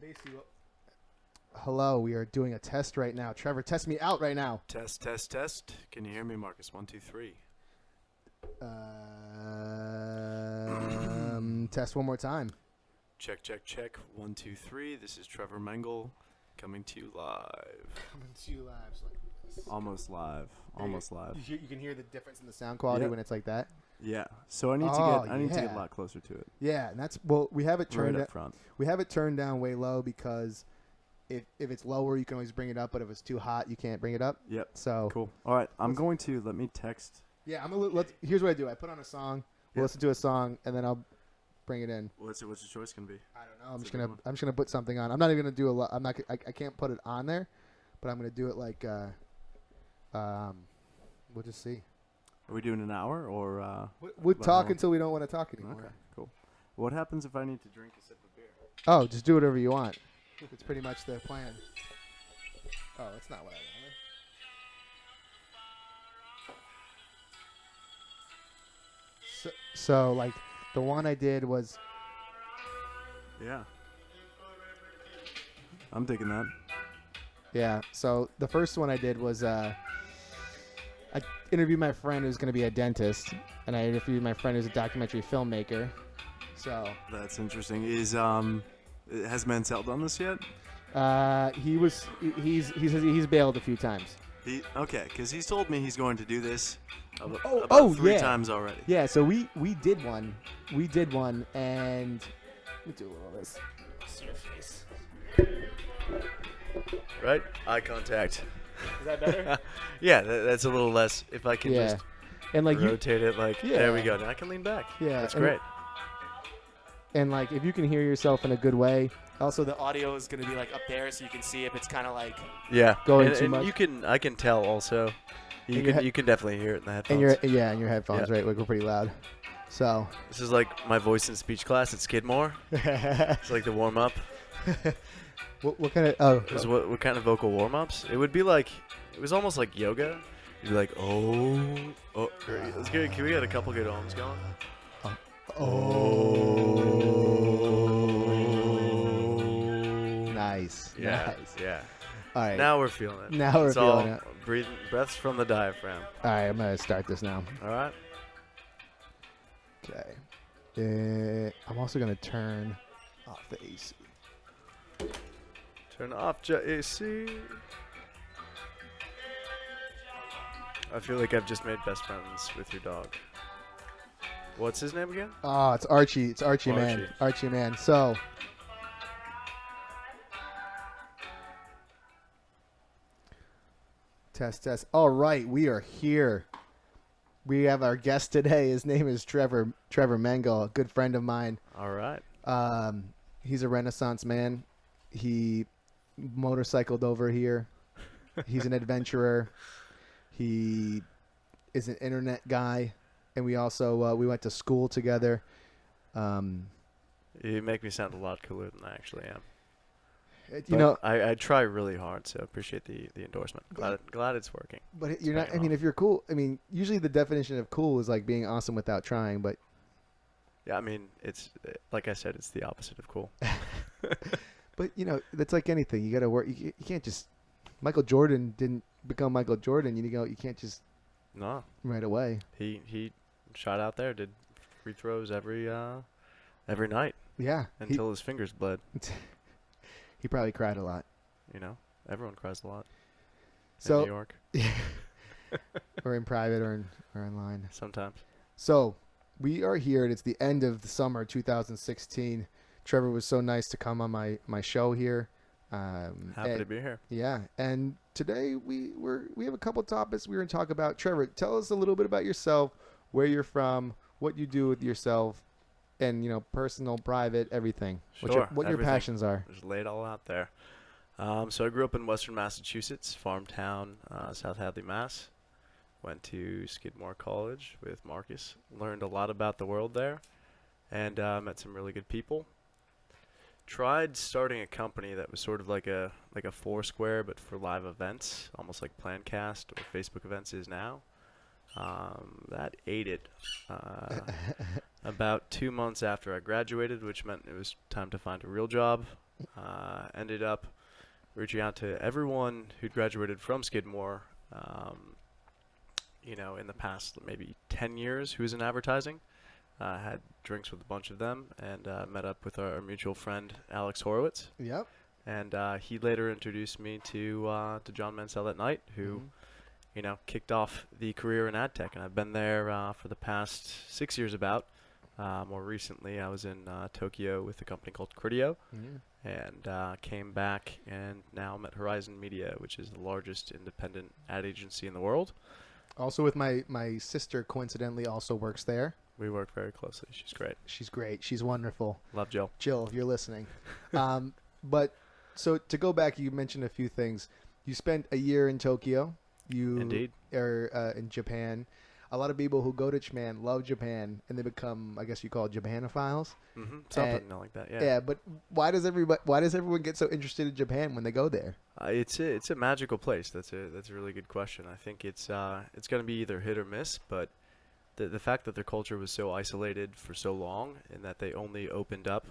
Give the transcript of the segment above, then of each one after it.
basically, hello, we are doing a test right now. Trevor, test me out right now. Test, test, test. Can you hear me, Marcus? 1, 2, 3. Test one more time. Check, check, check. 1, 2, 3. This is Trevor Mengel coming to you live. Coming to you live. So like this. Almost live. Almost live. You can hear the difference in the sound quality Yep. when it's like that. Yeah. So I need to get a lot closer to it. Yeah, and that's we have it turned Right up front. We have it turned down way low because if it's lower, you can always bring it up, but if it's too hot, you can't bring it up. Yep. So Cool. All right. Let me text. yeah, here's what I do. I put on a song. We'll listen to a song, and then I'll bring it in. What's your choice gonna be? I don't know. I'm just gonna put something on. I'm not even gonna do a lot. I can't put it on there, but I'm gonna do it like we'll just see. Are we doing an hour or? We'll talk until we don't want to talk anymore. Okay. Cool. What happens if I need to drink a sip of beer? Oh, just do whatever you want. It's pretty much the plan. Oh, that's not what I wanted. So like the one I did was. Yeah. I'm digging that. Yeah. So the first one I did was I interviewed my friend who's going to be a dentist, and I interviewed my friend who's a documentary filmmaker. So That's interesting. Has Mansell done this yet? he's bailed a few times. Because he's told me he's going to do this about oh, 3 yeah. times already. Yeah, so we did one. And let me do a little of this. See your face. Right? Eye contact. Is that better? Yeah, that's a little less. If I can just and like rotate it, like, Yeah. there we go. Now I can lean back. Yeah, That's and- great. and like if you can hear yourself in a good way. Also, the audio is going to be like up there, so you can see if it's kind of like Yeah. going and, too and much. I can tell also. You can definitely hear it in the headphones. in your headphones, Yeah. right? Like we're pretty loud. So This is like my voice in speech class at Skidmore. It's like the warm up. what kind of What kind of vocal warm ups? It would be like, it was almost like yoga. You'd be like, oh. Let's get. Can we get a couple good ohms going? Nice. Yeah. Nice. Yeah. All right. Now we're feeling it. Now we're It's all feeling it. breaths from the diaphragm. All right, I'm gonna start this now. All right. Okay. I'm also gonna turn off the AC. Turn off AC. I feel like I've just made best friends with your dog. What's his name again? Oh, it's Archie. It's Archie, man. Archie. Archie, man. So. Test. All right, we are here. We have our guest today. His name is Trevor Mengel, a good friend of mine. All right. He's a Renaissance man. He motorcycled over here. He's an adventurer. He is an internet guy, and we also we went to school together. You make me sound a lot cooler than I actually am. You know, I try really hard, so appreciate the endorsement. Glad it's working. but you're not. I mean, if you're cool, I mean, usually the definition of cool is like being awesome without trying. But Yeah, I mean, it's like I said, it's the opposite of cool. but you know, that's like anything. You got to work. You can't just. Michael Jordan didn't become Michael Jordan. You can't just No, right away. he shot out there, did free throws every night Yeah, until his fingers bled. he probably cried a lot. You know, everyone cries a lot So in New York or in private or in line. sometimes. So we are here, and it's the end of the summer 2016. Trevor was so nice to come on my show here. Happy to be here. Yeah, and today we have a couple topics we're going to talk about. Trevor, tell us a little bit about yourself, where you're from, what you do with yourself, and personal, private, everything. Sure, What your everything. passions are. Just lay it all out there. So I grew up in Western Massachusetts, farm town, South Hadley, Mass. Went to Skidmore College with Marcus. Learned a lot about the world there, and met some really good people. Tried starting a company that was sort of like a Foursquare, but for live events, almost like Plancast or Facebook events is now. That ate it. About 2 months after I graduated, which meant it was time to find a real job. Ended up reaching out to everyone who'd graduated from Skidmore, in the past maybe 10 years who was in advertising. Had drinks with a bunch of them and met up with our mutual friend Alex Horowitz. Yep. And he later introduced me to John Mansell that night, who kicked off the career in ad tech, and I've been there for the past 6 years about. More recently, I was in Tokyo with a company called Criteo, and came back, and now I'm at Horizon Media, which is the largest independent ad agency in the world. Also with my sister, coincidentally, also works there. We work very closely. She's great. She's great. She's wonderful. Love Jill. Jill, if you're listening. But so to go back, you mentioned a few things. You spent a year in Tokyo. You Indeed. are in Japan. A lot of people who go to Japan love Japan, and they become, I guess you call it, Japanophiles. Something like that. Yeah. Yeah, but why does everyone get so interested in Japan when they go there? It's a magical place. That's a really good question. I think it's going to be either hit or miss, but the fact that their culture was so isolated for so long, and that they only opened up,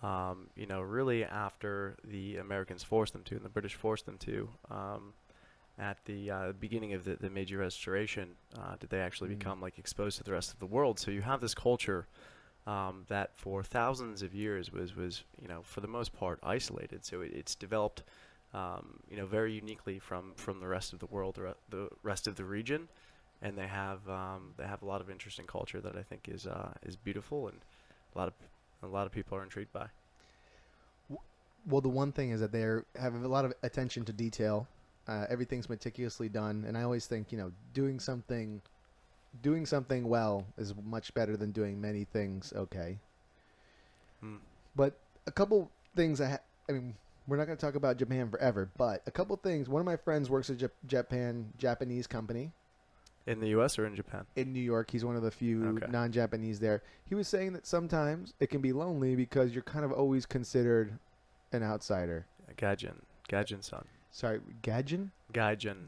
really after the Americans forced them to, and the British forced them to, at the beginning of the Meiji Restoration, did they actually become exposed to the rest of the world. So you have this culture that for thousands of years was for the most part isolated. So it's developed very uniquely from the rest of the world, the rest of the region, and they have a lot of interesting culture that I think is beautiful, and a lot of people are intrigued by. Well, the one thing is that they have a lot of attention to detail. Everything's meticulously done, and I always think doing something well is much better than doing many things okay. But a couple things I mean, we're not going to talk about Japan forever, but a couple things. One of my friends works at Japanese company. In the U.S. or in Japan? In New York. He's one of the few non-Japanese there. He was saying that sometimes it can be lonely because you're kind of always considered an outsider. Gaijin-san. Sorry, Gaijin? Gaijin.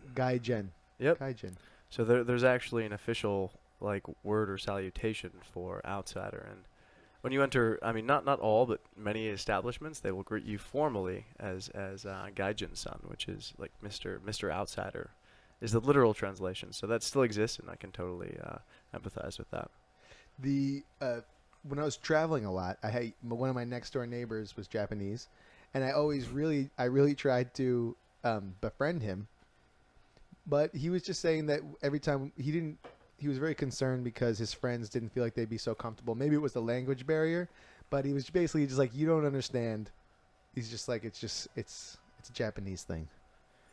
Yep. Gaijin. So there's actually an official word or salutation for outsider, and when you enter, I mean, not all, but many establishments, they will greet you formally as Gaijin-san, which is like Mr. Outsider, is the literal translation. So that still exists, and I can totally empathize with that. When I was traveling a lot, I had one of my next door neighbors was Japanese, and I really tried to befriend him, but he was just saying that every time he was very concerned because his friends didn't feel like they'd be so comfortable. Maybe it was the language barrier, but he was basically just like, you don't understand. He's just like, it's a Japanese thing.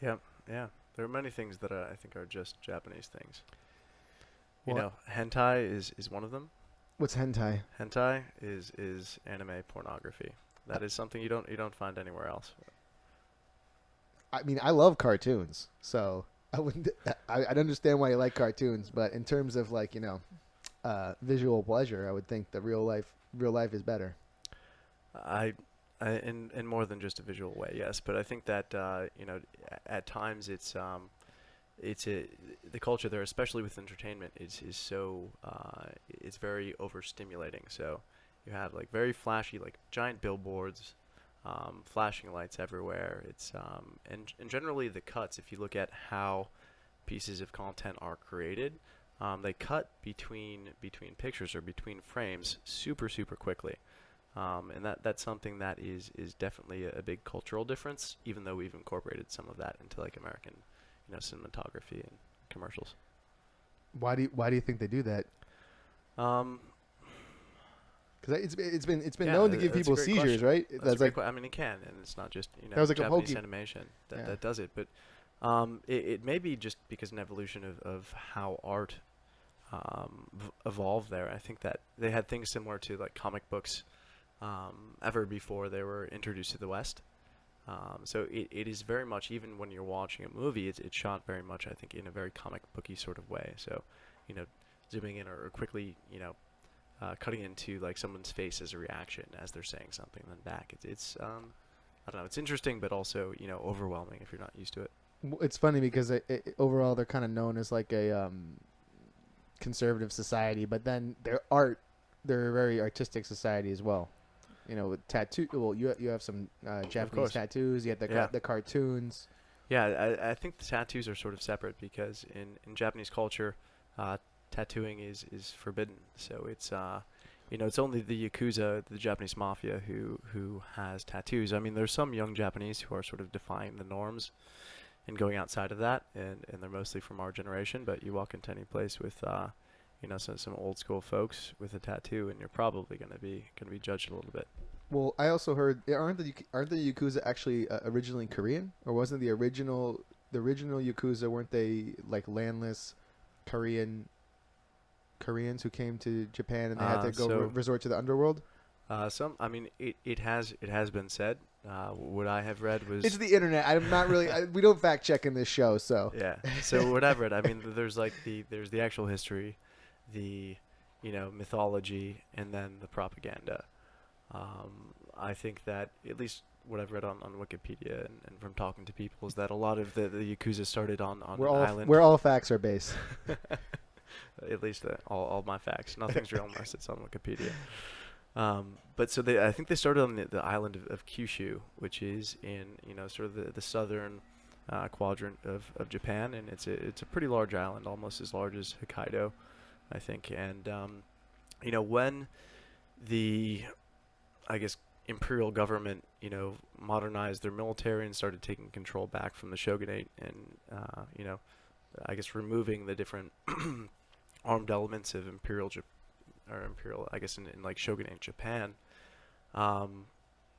Yeah. There are many things that I think are just Japanese things. What? Hentai is one of them. What's hentai? Hentai is anime pornography. That is something you don't find anywhere else. I mean, I love cartoons, so I'd understand why you like cartoons, but in terms of visual pleasure, I would think that real life is better. In more than just a visual way, yes, but I think that at times it's the culture there, especially with entertainment, is so it's very overstimulating. So you have very flashy, giant billboards, flashing lights everywhere. It's and generally the cuts, if you look at how pieces of content are created, they cut between pictures or between frames super quickly. And that's something that is definitely a big cultural difference, even though we've incorporated some of that into American cinematography and commercials. Why do you think they do that? Because it's been known to give people seizures, question. Right? That's I mean, it can, and it's not just that was Japanese animation that does it, but it may be just because an evolution of how art evolved there. I think that they had things similar to comic books ever before they were introduced to the West. So it is very much, even when you're watching a movie, it's shot very much, I think, in a very comic booky sort of way. So, zooming in or quickly, cutting into someone's face as a reaction as they're saying something, then back. It's I don't know. It's interesting, but also overwhelming if you're not used to it. It's funny because overall they're kind of known as a conservative society, but then they're a very artistic society as well. with tattoo. Well, you have some Japanese course. tattoos. You had the cartoons. Yeah, I think the tattoos are sort of separate because in Japanese culture, tattooing is forbidden. So it's it's only the Yakuza, the Japanese mafia, who has tattoos. I mean, there's some young Japanese who are sort of defying the norms and going outside of that, and they're mostly from our generation. But you walk into any place with some old school folks with a tattoo, and you're probably gonna be judged a little bit. Well, I also heard aren't the Yakuza actually originally Korean, or wasn't the original Yakuza, weren't they like landless Koreans who came to Japan and they had to go resort to the underworld? I mean, it has been said. What I have read was it's the internet. I'm not really. We don't fact check in this show, so yeah. So what I've read, I mean, there's the actual history, the mythology, and then the propaganda. I think that at least what I've read on Wikipedia and from talking to people is that a lot of the Yakuza started on an island. Where all facts are based. At least all my facts. Nothing's real unless it's on Wikipedia. But so I think they started on the island of Kyushu, which is in sort of the southern quadrant of Japan, and it's a pretty large island, almost as large as Hokkaido, I think. And when the imperial government modernized their military and started taking control back from the shogunate, and removing the different armed elements of imperial in like shogunate Japan,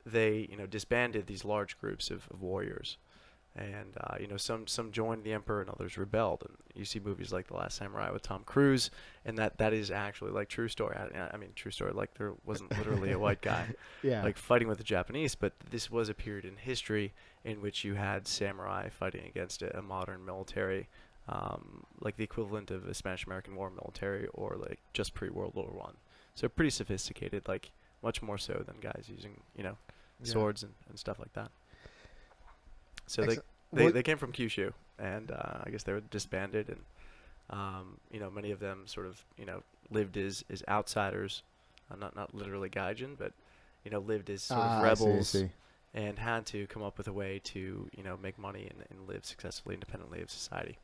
they disbanded these large groups of warriors, and some joined the emperor and others rebelled. And you see movies like The Last Samurai with Tom Cruise, and that is actually like true story. I mean true story, like there wasn't literally a white guy like fighting with the Japanese, but this was a period in history in which you had samurai fighting against a modern military, like the equivalent of a Spanish-American War military, or like just pre-World War I. So pretty sophisticated, like much more so than guys using swords and stuff like that. So they came from Kyushu, and I guess they were disbanded, and many of them sort of lived as outsiders, not literally gaijin, but lived as sort of rebels, I see. And had to come up with a way to make money and live successfully independently of society.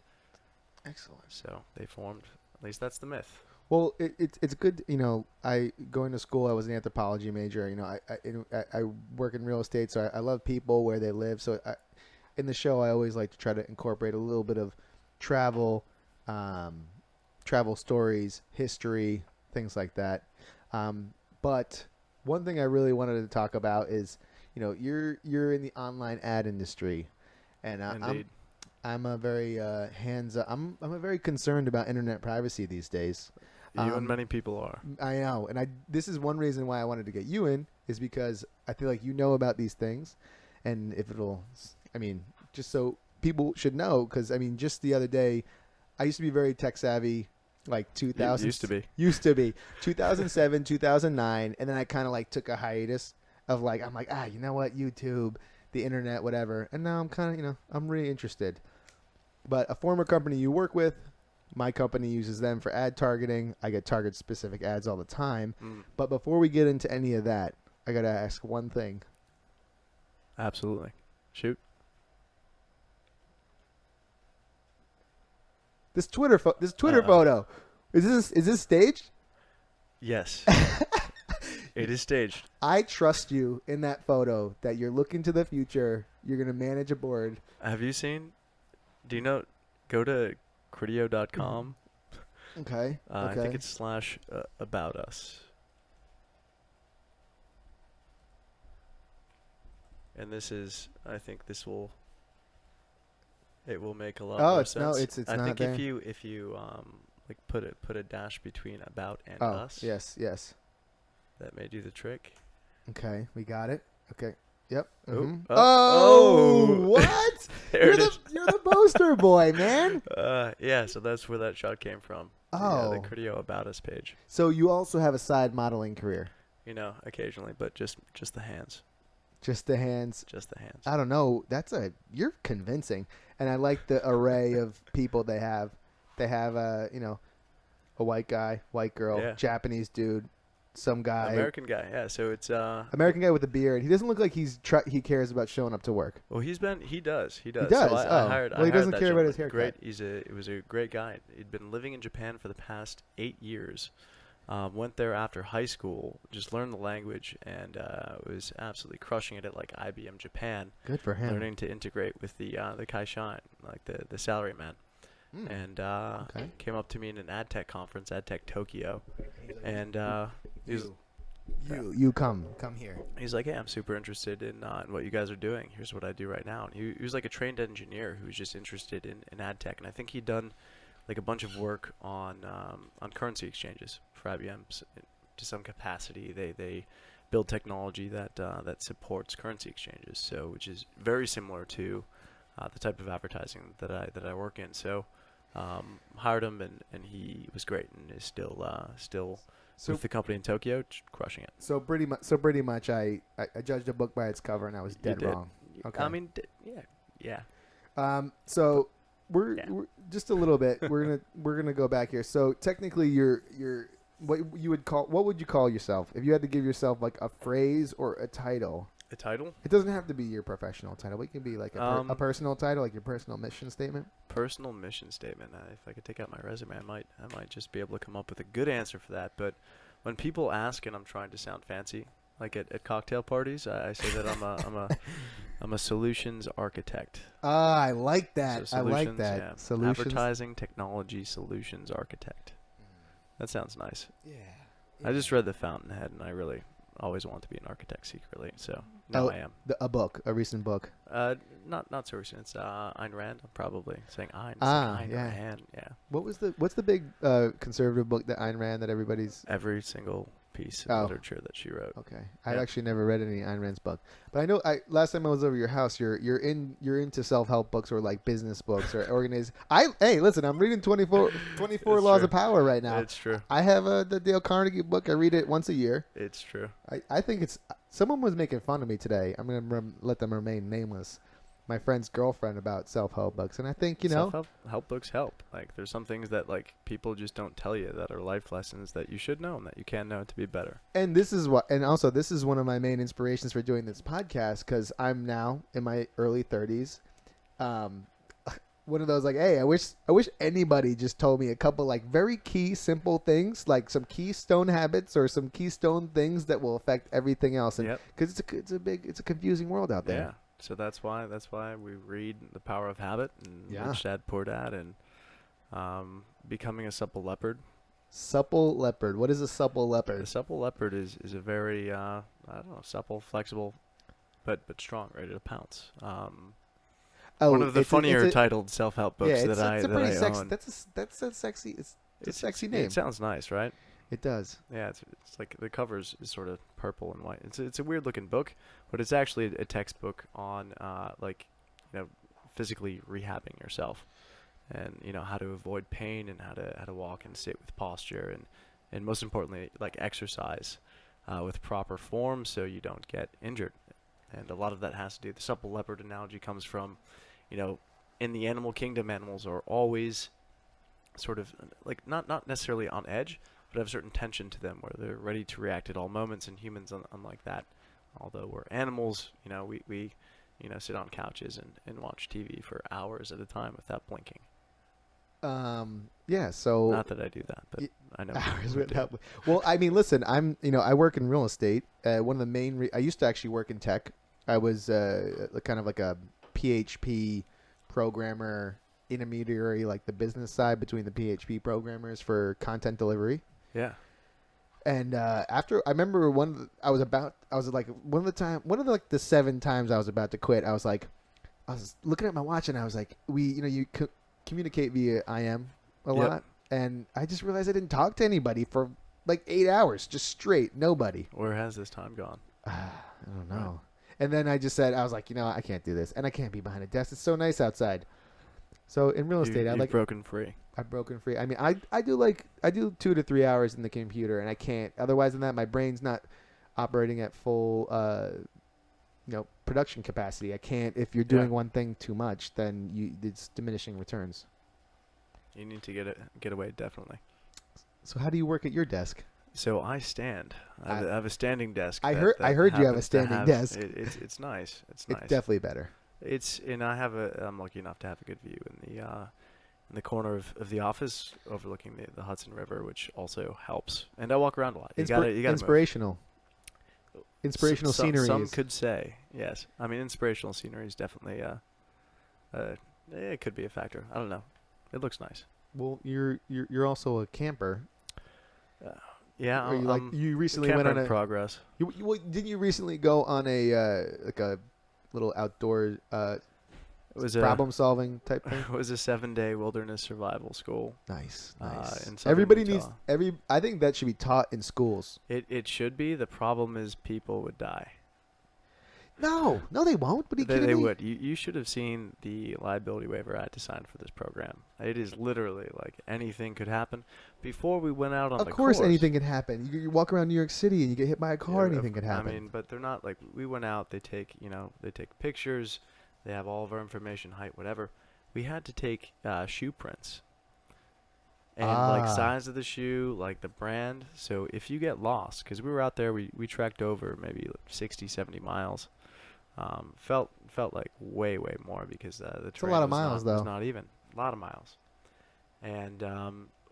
Excellent. So they formed. At least that's the myth. Well, it's good. I going to school. I was an anthropology major. I work in real estate, so I love people where they live. So in the show, I always like to try to incorporate a little bit of travel stories, history, things like that. But one thing I really wanted to talk about is, you're in the online ad industry, and I'm a very I'm a very concerned about internet privacy these days. You and many people are. I know, and this is one reason why I wanted to get you in, is because I feel like about these things, and if just so people should know, because just the other day, I used to be very tech savvy, like 2000. Used to be 2007, 2009, and then I kind of like took a hiatus of like, I'm like, you know what, YouTube, the internet, whatever, and now I'm kind of I'm really interested. But a former company you work with, my company uses them for ad targeting. I get target specific ads all the time. But before we get into any of that, I gotta ask one thing. Absolutely. Shoot. This Twitter photo, is this staged? Yes. It is staged. I trust you in that photo that you're looking to the future. You're gonna manage a board. Have you seen? Do you know? Go to Criteo.com. Okay. I think it's /about us. And this is, I think it will make a lot more sense. No, it's I not think there. if you like put a dash between about and Oh, us. yes. That may do the trick. Okay, we got it. Okay. Yep. Mm-hmm. Oh, what? You're the poster boy, man. Yeah, so that's where that shot came from. Oh. The Criteo About Us page. So you also have a side modeling career? Occasionally, but just the hands. Just the hands? Just the hands. I don't know. You're convincing. And I like the array of people they have. They have, a white guy, white girl, Japanese dude, some guy, American guy. Yeah. So it's American guy with a beard. He doesn't look like he cares about showing up to work. Well, he does. He So does. I hired. Well, he I hired doesn't that care about his gentleman. haircut. Great. It was a great guy. He'd been living in Japan for the past 8 years. Went there after high school. Just learned the language and was absolutely crushing it at like IBM Japan. Good for him. Learning to integrate with the Kaishan, like the salary man. And Okay. came up to me in an ad tech conference, Ad Tech Tokyo, and he was. You come here. He's like, hey, I'm super interested in what you guys are doing. Here's what I do right now. And he was like a trained engineer who was just interested in ad tech. And I think he'd done like a bunch of work on currency exchanges for IBM to some capacity. They build technology that supports currency exchanges, so which is very similar to the type of advertising that I work in. So hired him, and he was great, and is still with the company in Tokyo, crushing it. So pretty much, I judged a book by its cover, and I was dead wrong. Okay. I mean, yeah. So we're just a little bit. We're gonna go back here. So technically, you're what would you call yourself if you had to give yourself like a phrase or a title? A title? It doesn't have to be your professional title. It can be like a personal title, like your personal mission statement. Personal mission statement. If I could take out my resume, I might just be able to come up with a good answer for that. But when people ask, and I'm trying to sound fancy, like at cocktail parties, I say that I'm a solutions architect. I like that. So I like that. Yeah. Solutions. Advertising technology solutions architect. That sounds nice. Yeah. I just read The Fountainhead, and I really always want to be an architect secretly. So now I am. A recent book. Not so recent. It's Ayn Rand. I'm probably saying Ayn. Ayn Rand. Yeah. What's the big conservative book that Ayn Rand that everybody's Every single piece of literature that she wrote. Okay, I actually never read any Ayn Rand's book, but I know last time I was over your house, you're into self-help books or like business books or organized. Hey, listen, I'm reading 24 Laws of Power right now. It's true. I have the Dale Carnegie book. I read it once a year. It's true. I think it's someone was making fun of me today. I'm gonna let them remain nameless. My friend's girlfriend about self-help books, and I think self-help books help. Like there's some things that like people just don't tell you that are life lessons that you should know and that you can know to be better. And this is one of my main inspirations for doing this podcast, because I'm now in my early 30s. One of those like, hey, I wish anybody just told me a couple like very key simple things, like some keystone habits or some keystone things that will affect everything else. And because it's a confusing world out there. Yeah. So that's why we read The Power of Habit and Rich Dad Poor Dad and Becoming a Supple Leopard. Supple leopard. What is a supple leopard? A supple leopard is a very I don't know, supple, flexible, but strong, ready to pounce. One of the funnier titled self-help books that I own. That's a sexy. It's a sexy name. It sounds nice, right? It does. Yeah, it's like the cover is sort of purple and white. It's a weird looking book, but it's actually a textbook on physically rehabbing yourself, and how to avoid pain and how to walk and sit with posture and most importantly like exercise with proper form so you don't get injured. And a lot of that has to do. The supple leopard analogy comes from, in the animal kingdom, animals are always sort of like not necessarily on edge, but have a certain tension to them where they're ready to react at all moments, and humans unlike that. Although we're animals, we sit on couches and watch TV for hours at a time without blinking. Yeah, so not that I do that, but I know hours without. Well, I mean, listen, I work in real estate. One of the main I used to actually work in tech. I was kind of like a PHP programmer intermediary, like the business side between the PHP programmers for content delivery. Yeah. And after I remember one of the 7 times I was about to quit, I was looking at my watch and I was like, you communicate via IM a lot, and I just realized I didn't talk to anybody for like 8 hours, just straight, nobody. Where has this time gone? I don't know. Right. And then I just said, I was like, I can't do this, and I can't be behind a desk. It's so nice outside. So in real estate, I've broken free. I've broken free. I mean, I do 2 to 3 hours in the computer, and I can't. Otherwise than that, my brain's not operating at full, production capacity. I can't. If you're doing one thing too much, then it's diminishing returns. You need to get away, definitely. So how do you work at your desk? So I stand. I have a standing desk. I that, I that heard you have a happens to standing have, desk. It's nice. It's It's nice. definitely better. And I'm lucky enough to have a good view in the corner of the office overlooking the Hudson River, which also helps. And I walk around a lot. You gotta move. Inspirational scenery. Some could say, yes. I mean, inspirational scenery is definitely it could be a factor. I don't know. It looks nice. Well, you're also a camper. Yeah, Or you recently went camper on in a progress. didn't you recently go on a like a little outdoor It was problem solving type thing? It was a 7-day wilderness survival school. Nice. In southern Everybody Utah. I think that should be taught in schools. It should be. The problem is people would die. No, they won't. What are you kidding They me? would. You should have seen the liability waiver I had to sign for this program. It is literally like anything could happen. Before we went out on the course. Of course, anything can happen. You walk around New York City and you get hit by a car. Anything could happen. I mean, but they're not like we went out. They take pictures. They have all of our information, height, whatever. We had to take shoe prints. And like size of the shoe, like the brand. So if you get lost, because we were out there, we trekked over maybe 60, 70 miles. Felt like way more because the terrain was not even. A lot of miles. And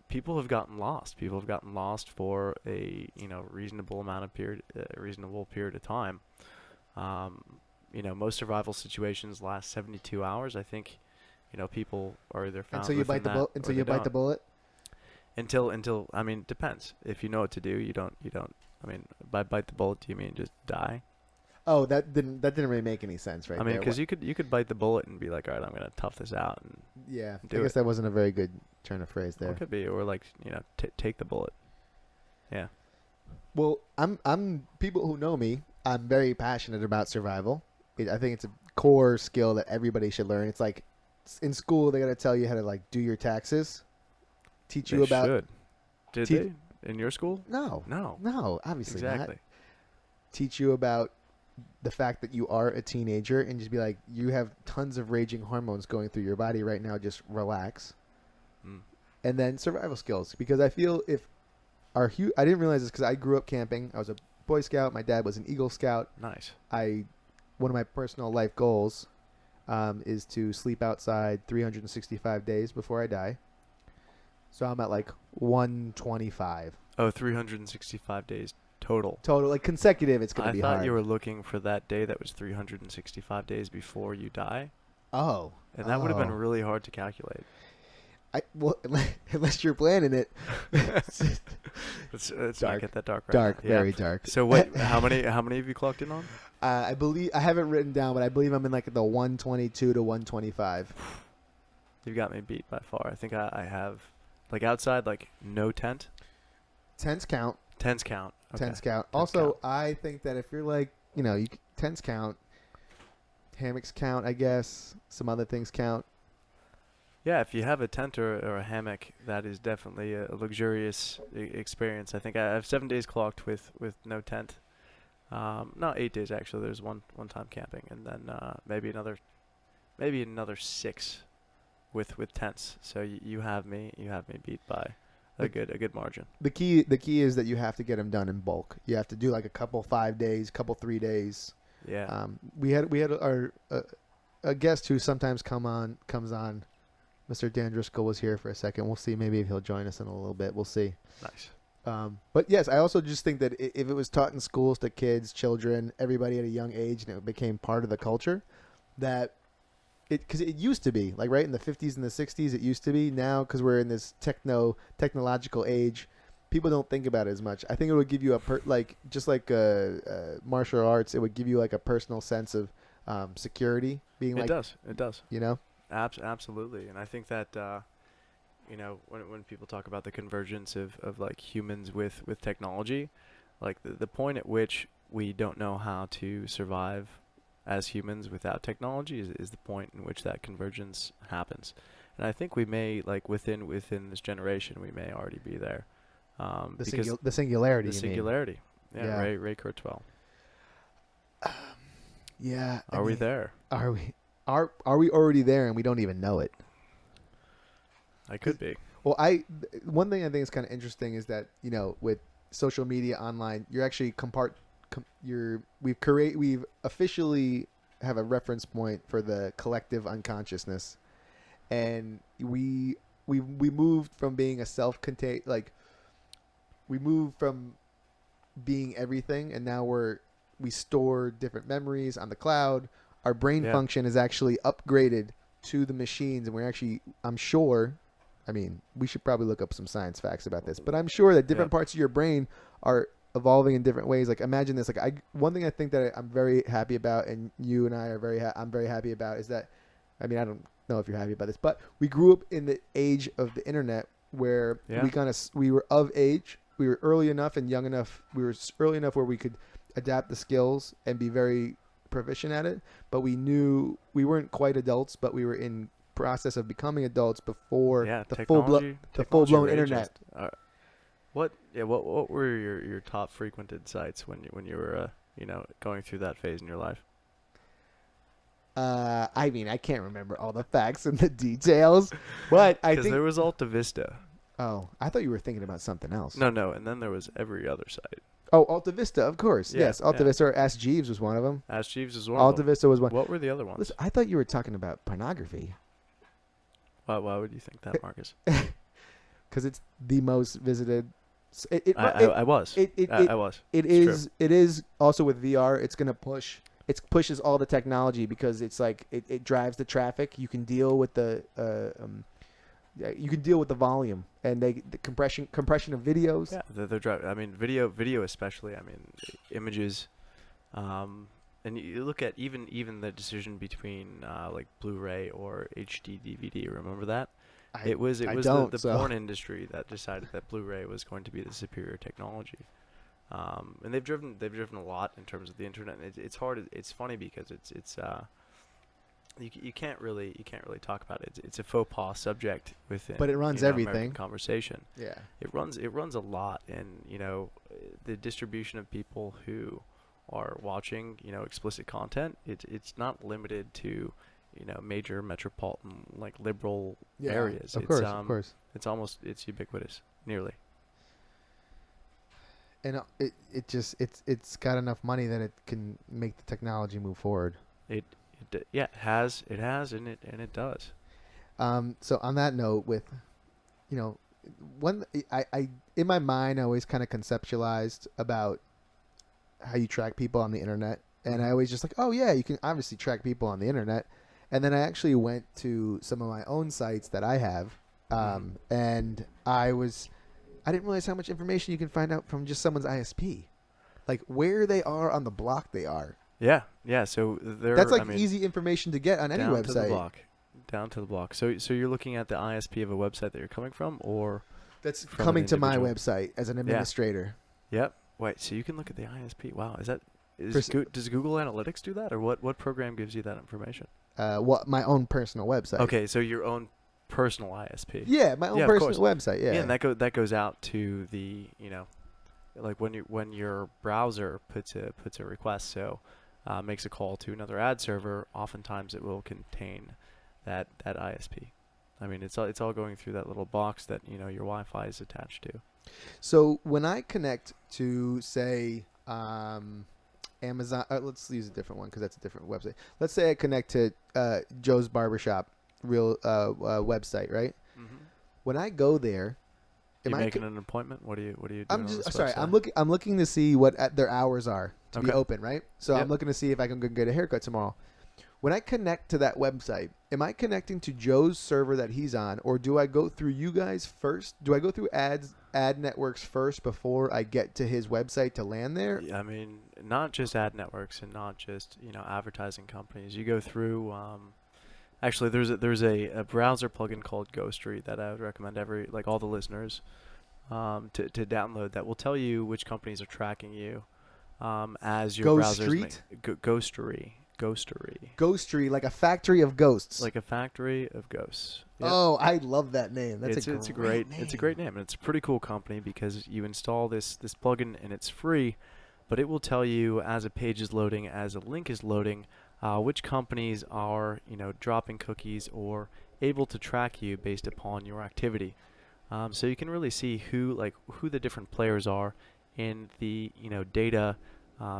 people have gotten lost. People have gotten lost for a reasonable period of time. Most survival situations last 72 hours. I think people are either found until you bite the bullet. Until you bite the bullet. Until I mean, depends. If you know what to do, you don't. I mean, by bite the bullet, do you mean just die? Oh, that didn't really make any sense, right? I mean, because you could bite the bullet and be like, all right, I'm gonna tough this out. And I guess that wasn't a very good turn of phrase there. Well, it could be, or like take the bullet. Yeah. Well, I'm people who know me. I'm very passionate about survival. I think it's a core skill that everybody should learn. It's like in school they gotta tell you how to like do your taxes, teach you about. Should. Did they in your school? No, obviously exactly. not. Teach you about the fact that you are a teenager and just be like, you have tons of raging hormones going through your body right now. Just relax. And then survival skills, because I feel I didn't realize this because I grew up camping. I was a Boy Scout. My dad was an Eagle Scout. Nice. One of my personal life goals is to sleep outside 365 days before I die. So I'm at like 125. Oh, 365 days total. Like consecutive, it's going to be hard. I thought you were looking for that day that was 365 days before you die. Oh. And that would have been really hard to calculate. Unless you're planning it. Let's not get that dark right Dark, now. very dark. So what? How many have you clocked in on? I believe I haven't written down, but I believe I'm in like the 122 to 125. You've got me beat by far. I think I have like outside, like no tent. Tents count. Tents count. Okay. Tents count. Also, I think that if you're like, tents count, hammocks count, I guess. Some other things count. Yeah, if you have a tent or a hammock, that is definitely a luxurious experience. I think I have 7 days clocked with no tent. No, 8 days actually. There's one time camping, and then maybe another 6 with tents. So you have me beat by a good margin. The key is that you have to get them done in bulk. You have to do like a couple 5 days, couple 3 days. Yeah. We had our a guest who sometimes comes on. Mr. Dan Driscoll was here for a second. We'll see. Maybe if he'll join us in a little bit. We'll see. Nice. But yes, I also just think that if it was taught in schools to kids, children, everybody at a young age, and it became part of the culture, because it used to be like right in the 50s and the 60s, it used to be. Now, because we're in this technological age, people don't think about it as much. I think it would give you just like martial arts, it would give you like a personal sense of security. It does. Absolutely, and I think that when people talk about the convergence of like humans with technology, like the point at which we don't know how to survive as humans without technology is the point in which that convergence happens, and I think we may within this generation we may already be there. The singularity. Yeah. Ray Kurzweil. Yeah. Are we there? Are we? Are we already there and we don't even know it? I could be. Well, one thing I think is kind of interesting is that with social media online, you're actually we've officially have a reference point for the collective unconsciousness, and we moved from being a self-contained, like we moved from being everything, and now we store different memories on the cloud. Our brain Yeah. function is actually upgraded to the machines, and we're actually, I'm sure, I mean, we should probably look up some science facts about this, but I'm sure that different parts of your brain are evolving in different ways. Like imagine this, like one thing I think that I'm very happy about, and you and I are I'm very happy about, is that, I mean, I don't know if you're happy about this, but we grew up in the age of the internet where we were of age. We were early enough and young enough. We were early enough where we could adapt the skills and be very proficient at it. But we knew we weren't quite adults, but we were in process of becoming adults before the full blown internet. What were your top frequented sites when you were going through that phase in your life? I mean, I can't remember all the facts and the details, but I think there was Alta Vista. Oh, I thought you were thinking about something else. No, and then there was every other site. Oh, Alta Vista, of course. Yeah, yes, Alta Vista, or Ask Jeeves was one of them. Ask Jeeves was one. Alta Vista was one. What were the other ones? Listen, I thought you were talking about pornography. Why would you think that, Marcus? Because it's the most visited. I was. It is also with VR. It's gonna push. It pushes all the technology because it's like it drives the traffic. You can deal with the volume and the compression of videos. Yeah, they're driving. I mean, video especially. I mean, images, and you look at even the decision between like Blu-ray or HD DVD. Remember that? It was the porn industry that decided that Blu-ray was going to be the superior technology. And they've driven a lot in terms of the internet. And it's hard. It's funny because you can't really talk about it. It's a faux pas subject within. But it runs everything. American conversation. Yeah. It runs a lot, and the distribution of people who are watching explicit content. It's not limited to major metropolitan like liberal areas. Of course. It's ubiquitous nearly. And it's got enough money that it can make the technology move forward. It has, and it does. So on that note, with I in my mind I always kind of conceptualized about how you track people on the internet, and I always just like, oh yeah, you can obviously track people on the internet, and then I actually went to some of my own sites that I have, and I didn't realize how much information you can find out from just someone's ISP, like where they are on the block they are. Yeah. So that's easy information to get on any website. Down to the block. So you're looking at the ISP of a website that you're coming from, or that's coming to my website as an administrator. Yeah. Yep. Wait. So you can look at the ISP. Wow. Does Google Analytics do that, or what program gives you that information? My own personal website. Okay. So your own personal ISP. Yeah, my own personal website. Yeah. Yeah, and that goes out to the like when your browser puts a request, so makes a call to another ad server. Oftentimes it will contain that ISP. I mean, it's all going through that little box that your Wi-Fi is attached to. So when I connect to say Amazon, let's use a different one because that's a different website. Let's say I connect to Joe's Barbershop website, right? Mm-hmm. When I go there, you making an appointment? What are you doing? I'm looking to see what their hours are to be open, right? So I'm looking to see if I can go get a haircut tomorrow. When I connect to that website, am I connecting to Joe's server that he's on, or do I go through you guys first? Do I go through ad networks first before I get to his website to land there? I mean, not just ad networks and not just advertising companies. You go through. Actually, there's a browser plugin called Gostrey that I would recommend all the listeners to download that will tell you which companies are tracking you as your browsers. Gostrey, like a factory of ghosts. Like a factory of ghosts. Yep. Oh, I love that name. It's a great name. It's a great name, and it's a pretty cool company because you install this plugin and it's free, but it will tell you as a page is loading, as a link is loading, which companies are dropping cookies or able to track you based upon your activity. So you can really see who the different players are in the data,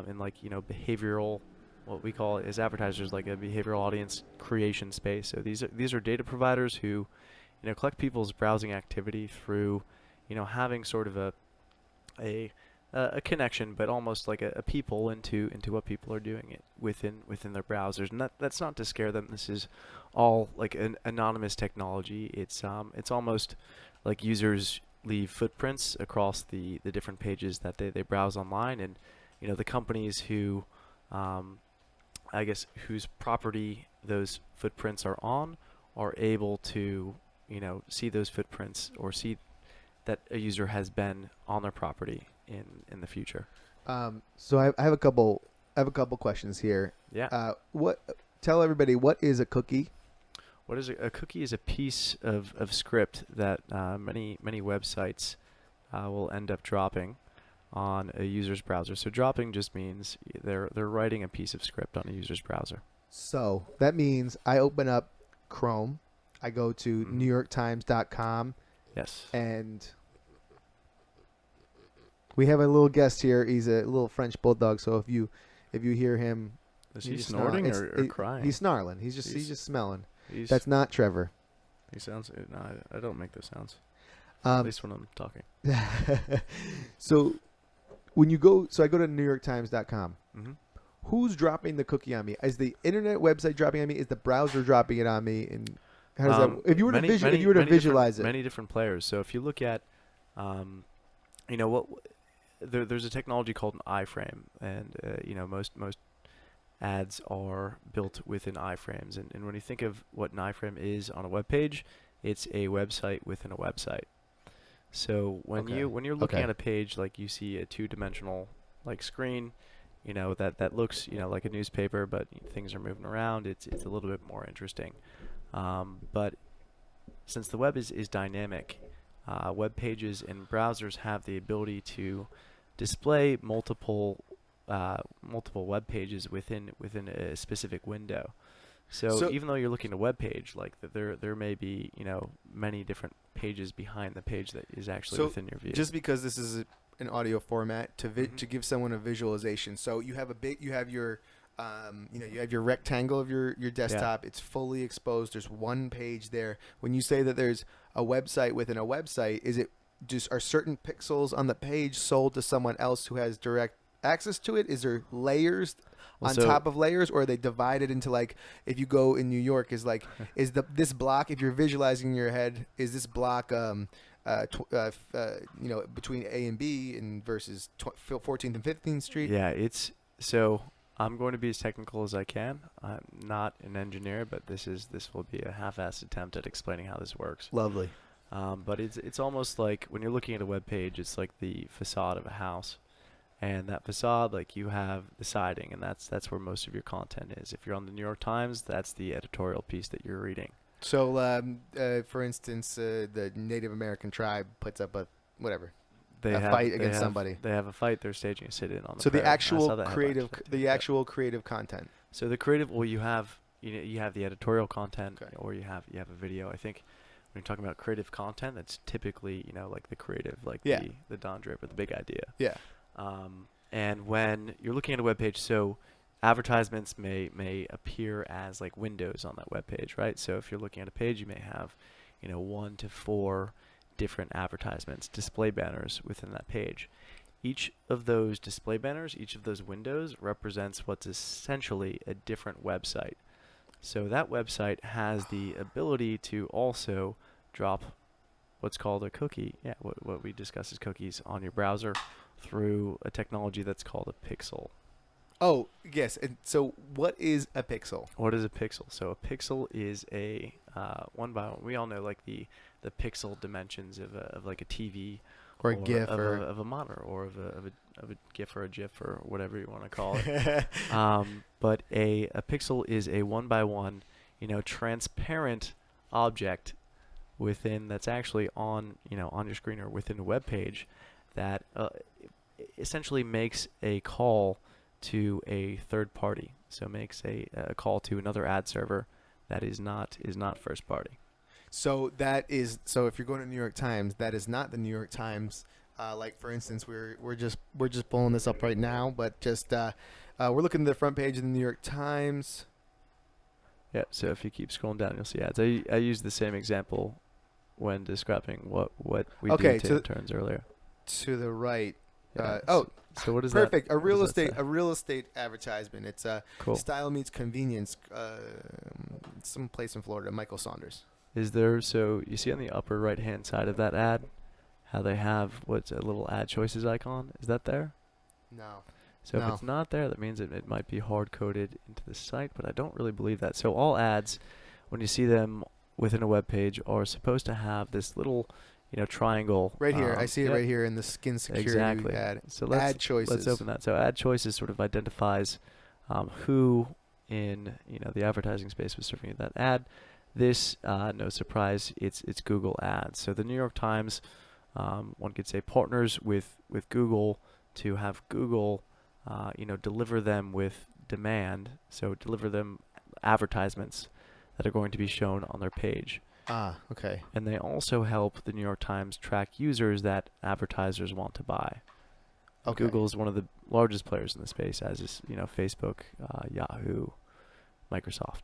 in like behavioral, what we call as advertisers, like a behavioral audience creation space. So these are data providers who collect people's browsing activity through having sort of a connection, but almost like a people into what people are doing it within their browsers. And that's not to scare them. This is all like an anonymous technology. It's almost like users leave footprints across the different pages that they browse online, and the companies who I guess whose property those footprints are on are able to see those footprints or see that a user has been on their property in the future. So I have a couple questions here. Yeah. Tell everybody, what is a cookie? What is a cookie? Is a piece of script that many websites will end up dropping on a user's browser. So dropping just means they're writing a piece of script on a user's browser. So that means I open up Chrome, I go to NewYorkTimes.com. Yes. And we have a little guest here. He's a little French bulldog. So if you hear him, is he snorting or crying? He's snarling. He's just smelling. That's not Trevor. He sounds. No, I don't make those sounds. At least when I'm talking. So when you go, I go to NewYorkTimes.com. Mm-hmm. Who's dropping the cookie on me? Is the internet website dropping on me? Is the browser dropping it on me? And how does that? If you were to visualize it, many different players. So if you look at, there's a technology called an iframe, and most ads are built within iframes. And when you think of what an iframe is on a web page, it's a website within a website. So when you're looking at a page, like you see a two-dimensional like screen, that looks like a newspaper, but things are moving around. It's a little bit more interesting. But since the web is dynamic, web pages and browsers have the ability to display multiple web pages within a specific window. So even though you're looking at a web page, like there may be many different pages behind the page that is actually within your view. Just because this is an audio format to give someone a visualization. So you have you have your rectangle of your desktop. Yeah. It's fully exposed. There's one page there. When you say that there's a website within a website, are certain pixels on the page sold to someone else who has direct access to it? Is there layers on top of layers, or are they divided into, like, if you go in New York, is this block, if you're visualizing in your head, is this block between A and B and versus 14th and 15th Street? Yeah, so I'm going to be as technical as I can. I'm not an engineer, but this will be a half-assed attempt at explaining how this works. Lovely. But it's almost like when you're looking at a web page, it's like the facade of a house. And that facade, like, you have the siding, and that's where most of your content is. If you're on the New York Times, that's the editorial piece that you're reading. So, for instance, the Native American tribe puts up a fight against somebody. They have a fight. They're staging a sit-in on the. So the actual creative content. So the creative, well, you have the editorial content, or you have a video. I think when you're talking about creative content, that's typically like the creative, like the Don Draper, the big idea. Yeah. And when you're looking at a web page, so advertisements may appear as like windows on that web page, right? So if you're looking at a page, you may have 1 to 4 different advertisements, display banners within that page. Each of those display banners, each of those windows represents what's essentially a different website. So that website has the ability to also drop what's called a cookie. Yeah, what we discuss as cookies on your browser through a technology that's called a pixel. Oh, yes. And so what is a pixel? What is a pixel? So a pixel is a one by one. We all know like the pixel dimensions of like a TV or a GIF of a monitor or of a GIF or a GIF or whatever you want to call it. But a pixel is a one by one, transparent object that's actually on your screen or within a web page that essentially makes a call to a third party. So makes a call to another ad server that is not first party. So if you're going to New York Times, that is not the New York Times Like for instance, we're just pulling this up right now, but just we're looking at the front page of the New York Times. Yeah, so if you keep scrolling down, you'll see ads. I used the same example when describing what we do to interns earlier. To the right. Yeah, so what is perfect. that? A real estate advertisement. It's Cool. Style meets convenience. Some place in Florida. Michael Saunders. Is there, so you see on the upper right hand side of that ad how they have what's a little ad choices icon? Is that there? No. So if it's not there, that means it might be hard coded into the site, but I don't really believe that. So all ads, when you see them within a web page, are supposed to have this little, triangle. Right here. I see it right here in the skin security ad. So ad choices. Let's open that. So ad choices sort of identifies who in the advertising space was serving you that ad. This, no surprise, it's Google Ads. So the New York Times, one could say, partners with Google to have Google, deliver them with demand. So deliver them advertisements that are going to be shown on their page. Okay. And they also help the New York Times track users that advertisers want to buy. Okay. Google is one of the largest players in the space, as is Facebook, Yahoo, Microsoft.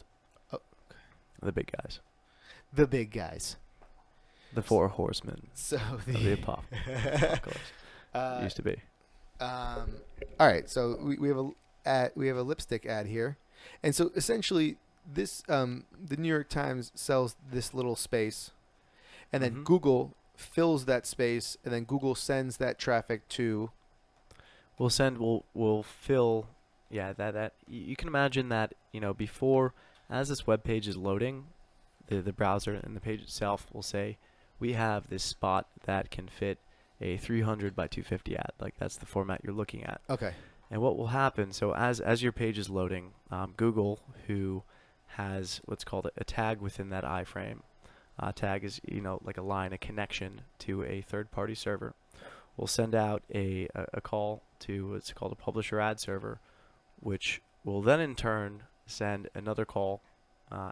The big guys. The big guys. The four horsemen. So of the apocalypse. Used to be. All right. So we have a lipstick ad here, and so essentially this the New York Times sells this little space, and then Google fills that space, and then Google sends that traffic to. We'll fill. Yeah, that you can imagine that before. As this web page is loading, the browser and the page itself will say, we have this spot that can fit a 300 by 250 ad. Like that's the format you're looking at. Okay. And what will happen, so as your page is loading, Google, who has what's called a tag within that iframe, tag is like a line, a connection to a third-party server, will send out a call to what's called a publisher ad server, which will then in turn send another call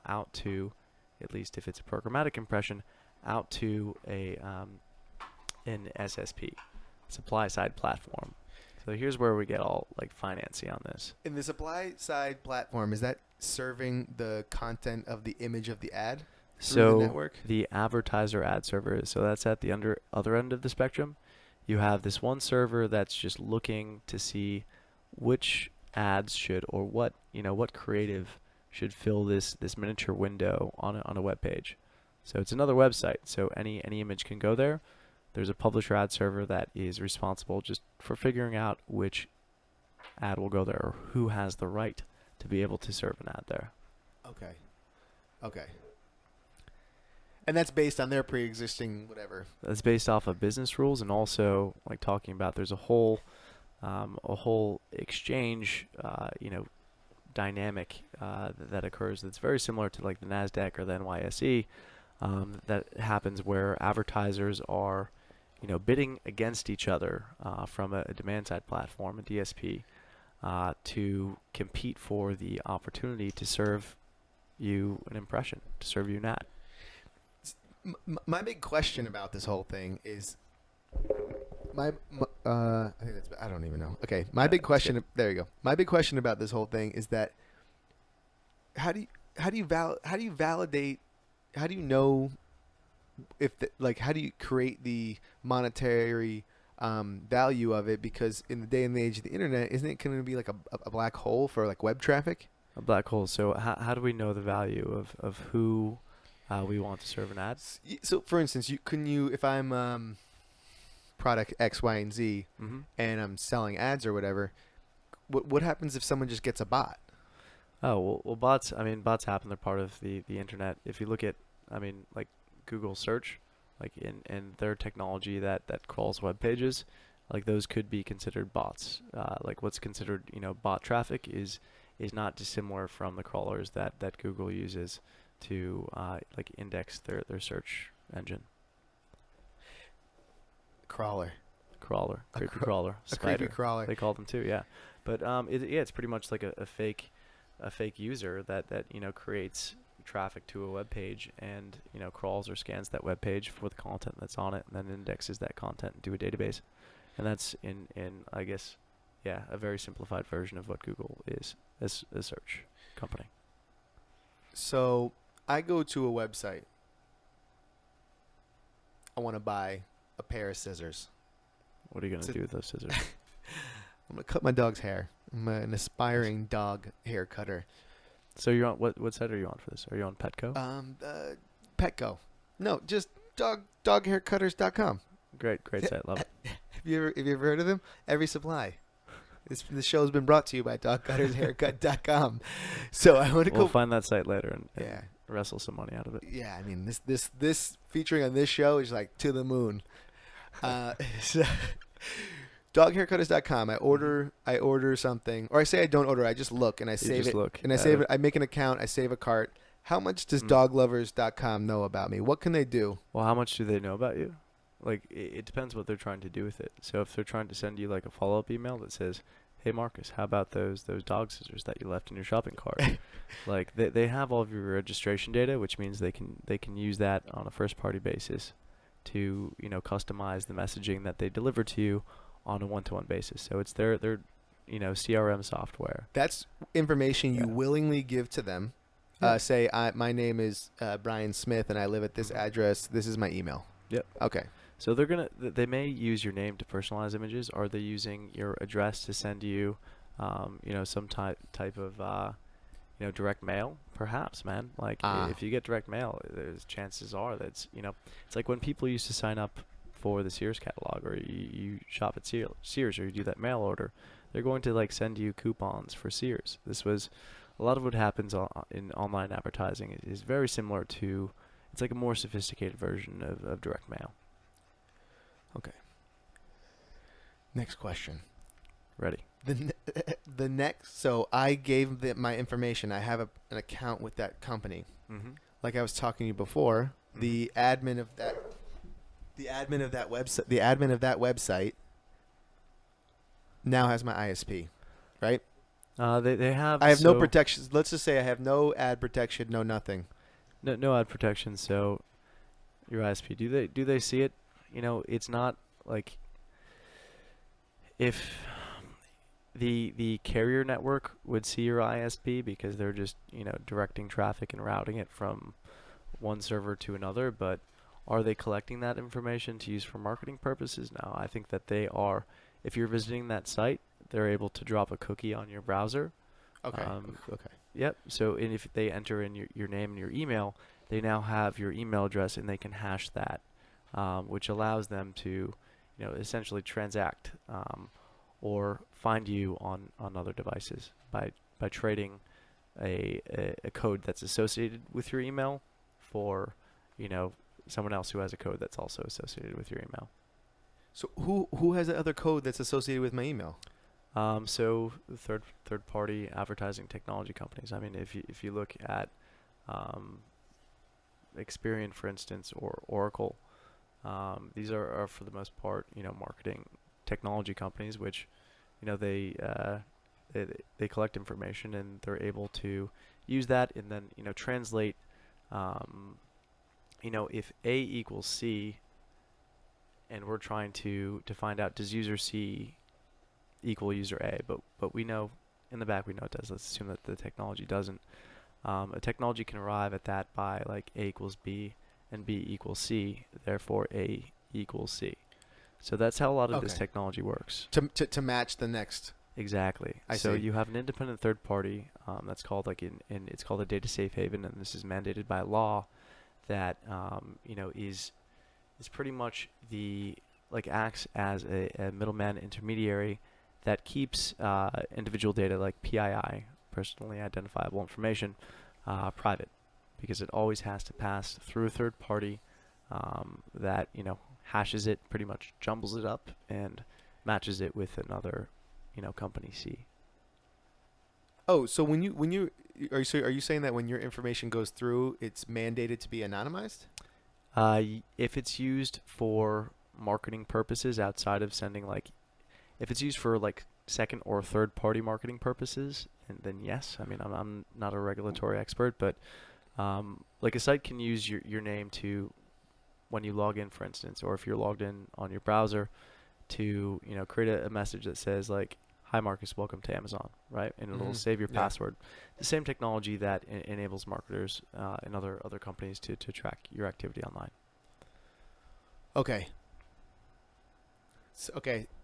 out to, at least if it's a programmatic impression, out to an SSP, supply side platform. So here's where we get all like financy on this. In the supply side platform, is that serving the content of the image of the ad through the network? The advertiser ad server is, so that's at the other end of the spectrum. You have this one server that's just looking to see which ads should, or what creative should fill this miniature window on a web page. So it's another website, so any image can go there. There's a publisher ad server that is responsible just for figuring out which ad will go there, or who has the right to be able to serve an ad there. Okay. And that's based on their pre-existing whatever. That's based off of business rules, and also like talking about there's a whole exchange, dynamic that occurs that's very similar to like the NASDAQ or the NYSE, that happens where advertisers are, bidding against each other from a demand-side platform, a DSP, to compete for the opportunity to serve you an impression, to serve you an ad. My big question about this whole thing is I think that's, I don't even know. Okay, my big question. There you go. My big question about this whole thing is that how do you validate? How do you know if how do you create the monetary value of it? Because in the day and age of the internet, isn't it going to be like a black hole for like web traffic? A black hole. So how do we know the value of who we want to serve an ad? So for instance, if I'm product X, Y, and Z, and I'm selling ads or whatever, what happens if someone just gets a bot? Oh, well, bots happen. They're part of the internet. If you look at, like Google search, like in their technology that crawls web pages, like those could be considered bots. Like what's considered, bot traffic is not dissimilar from the crawlers that Google uses to like index their search engine. Creepy Crawler, spider. Creepy crawler. They call them too, yeah. But it's pretty much like a fake user that creates traffic to a web page and crawls or scans that web page for the content that's on it, and then indexes that content into a database. And that's in I guess, yeah, a very simplified version of what Google is as a search company. So I go to a website. I want to buy a pair of scissors. What are you gonna do with those scissors? I'm gonna cut my dog's hair. I'm an aspiring dog hair cutter. So you're on what site are you on for this? Are you on Petco? Petco. No, just doghaircutters.com. Great site, love it. Have you ever heard of them? Every supply. This show's been brought to you by dogcuttershaircut.com. So I want to We'll go find that site later and yeah. wrestle some money out of it. Yeah, I mean this featuring on this show is like to the moon. So, doghaircutters.com. I order something, or I say I don't order. I just look and I save it. And I save it. I make an account. I save a cart. How much does doglovers.com know about me? What can they do? Well, how much do they know about you? Like, it depends what they're trying to do with it. So if they're trying to send you like a follow-up email that says, "Hey Marcus, how about those dog scissors that you left in your shopping cart?" Like they have all of your registration data, which means they can use that on a first-party basis to customize the messaging that they deliver to you on a one-to-one basis. So it's their CRM software. That's information you willingly give to them. Yeah. Say my name is Brian Smith and I live at this address. This is my email. Yep. Okay. So they may use your name to personalize images. Are they using your address to send you, some type of, direct mail? Perhaps, man. Like if you get direct mail, there's chances are that's, it's like when people used to sign up for the Sears catalog, or you shop at Sears, or you do that mail order. They're going to like send you coupons for Sears. This was a lot of what happens in online advertising is very similar to. It's like a more sophisticated version of direct mail. Okay. Next question. Ready. The next. So I gave my information. I have an account with that company. Mm-hmm. Like I was talking to you before, the admin of that website now has my ISP, right? They have. I have no protections. Let's just say I have no ad protection, no nothing. No ad protection. So your ISP, do they see it? It's not like if the carrier network would see your ISP because they're just directing traffic and routing it from one server to another. But are they collecting that information to use for marketing purposes? No, I think that they are. If you're visiting that site, they're able to drop a cookie on your browser. Okay. Okay. Yep. So if they enter in your name and your email, they now have your email address and they can hash that, which allows them to, essentially transact or find you on other devices by trading a code that's associated with your email for, someone else who has a code that's also associated with your email. So who has the other code that's associated with my email? So third party advertising technology companies. I mean, if you look at Experian, for instance, or Oracle, these are for the most part marketing technology companies, which they collect information and they're able to use that and then translate. If A equals C, and we're trying to find out, does user C equal user A, but we know in the back we know it does. Let's assume that the technology doesn't. A technology can arrive at that by like A equals B and B equals C, therefore A equals C. So that's how a lot of this technology works. To match the next. Exactly. So you have an independent third party that's called it's called a data safe haven, and this is mandated by law that is pretty much acts as a middleman intermediary that keeps individual data like PII, personally identifiable information, private, because it always has to pass through a third party that hashes it, pretty much jumbles it up, and matches it with another company C. Oh, so when you are you saying that when your information goes through, it's mandated to be anonymized? If it's used for marketing purposes outside of sending if it's used for second or third party marketing purposes, and then yes. I mean, I'm not a regulatory expert, but Like a site can use your name to, when you log in, for instance, or if you're logged in on your browser, to create a message that says like, "Hi Marcus, welcome to Amazon," right? And it'll save your password. The same technology that enables marketers and other companies to track your activity online. Okay.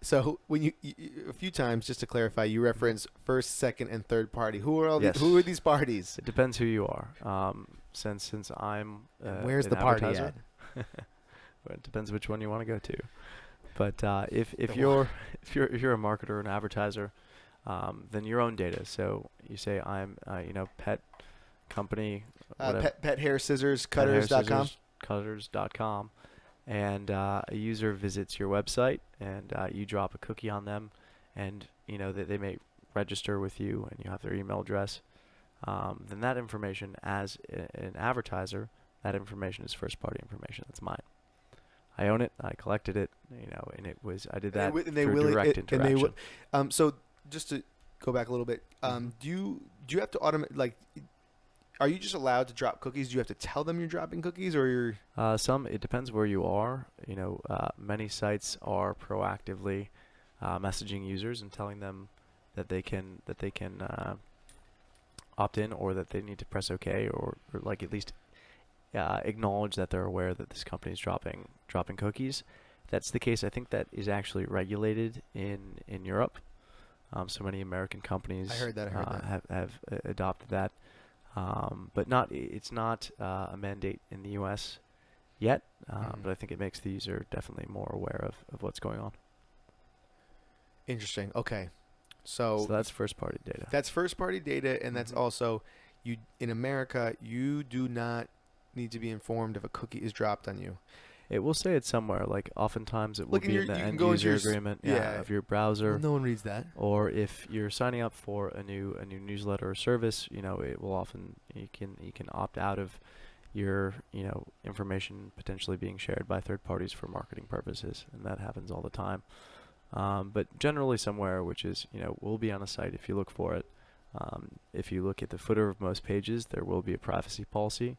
So when you a few times, just to clarify, you reference first, second, and third party. Who are who are these parties? It depends who you are. Since I'm where's an the party advertiser, at? Well, it depends which one you want to go to. But if you're a marketer or an advertiser, then your own data. So you say I'm pet company, Pet hair scissors cutters.com. Cutters.com, and a user visits your website, and you drop a cookie on them, and they may register with you, and you have their email address. Then that information, as an advertiser, that information is first party information. That's mine. I own it. I collected it. And I did that through direct interaction. So just to go back a little bit, do you have to automate, are you just allowed to drop cookies? Do you have to tell them you're dropping cookies, or you're? It depends where you are. Many sites are proactively messaging users and telling them that they can opt in, or that they need to press OK, or at least acknowledge that they're aware that this company is dropping cookies. If that's the case, I think that is actually regulated in Europe. So many American companies have adopted that. But it's not a mandate in the U.S. yet, but I think it makes the user definitely more aware of what's going on. Interesting. Okay. So that's first-party data. That's first-party data, and that's also, in America, you do not need to be informed if a cookie is dropped on you. It will say it somewhere. Like oftentimes it will be in the end user agreement of your browser. Well, no one reads that. Or if you're signing up for a new newsletter or service, it will often you can opt out of your information potentially being shared by third parties for marketing purposes, and that happens all the time. But generally somewhere, which is will be on a site if you look for it. If you look at the footer of most pages, there will be a privacy policy.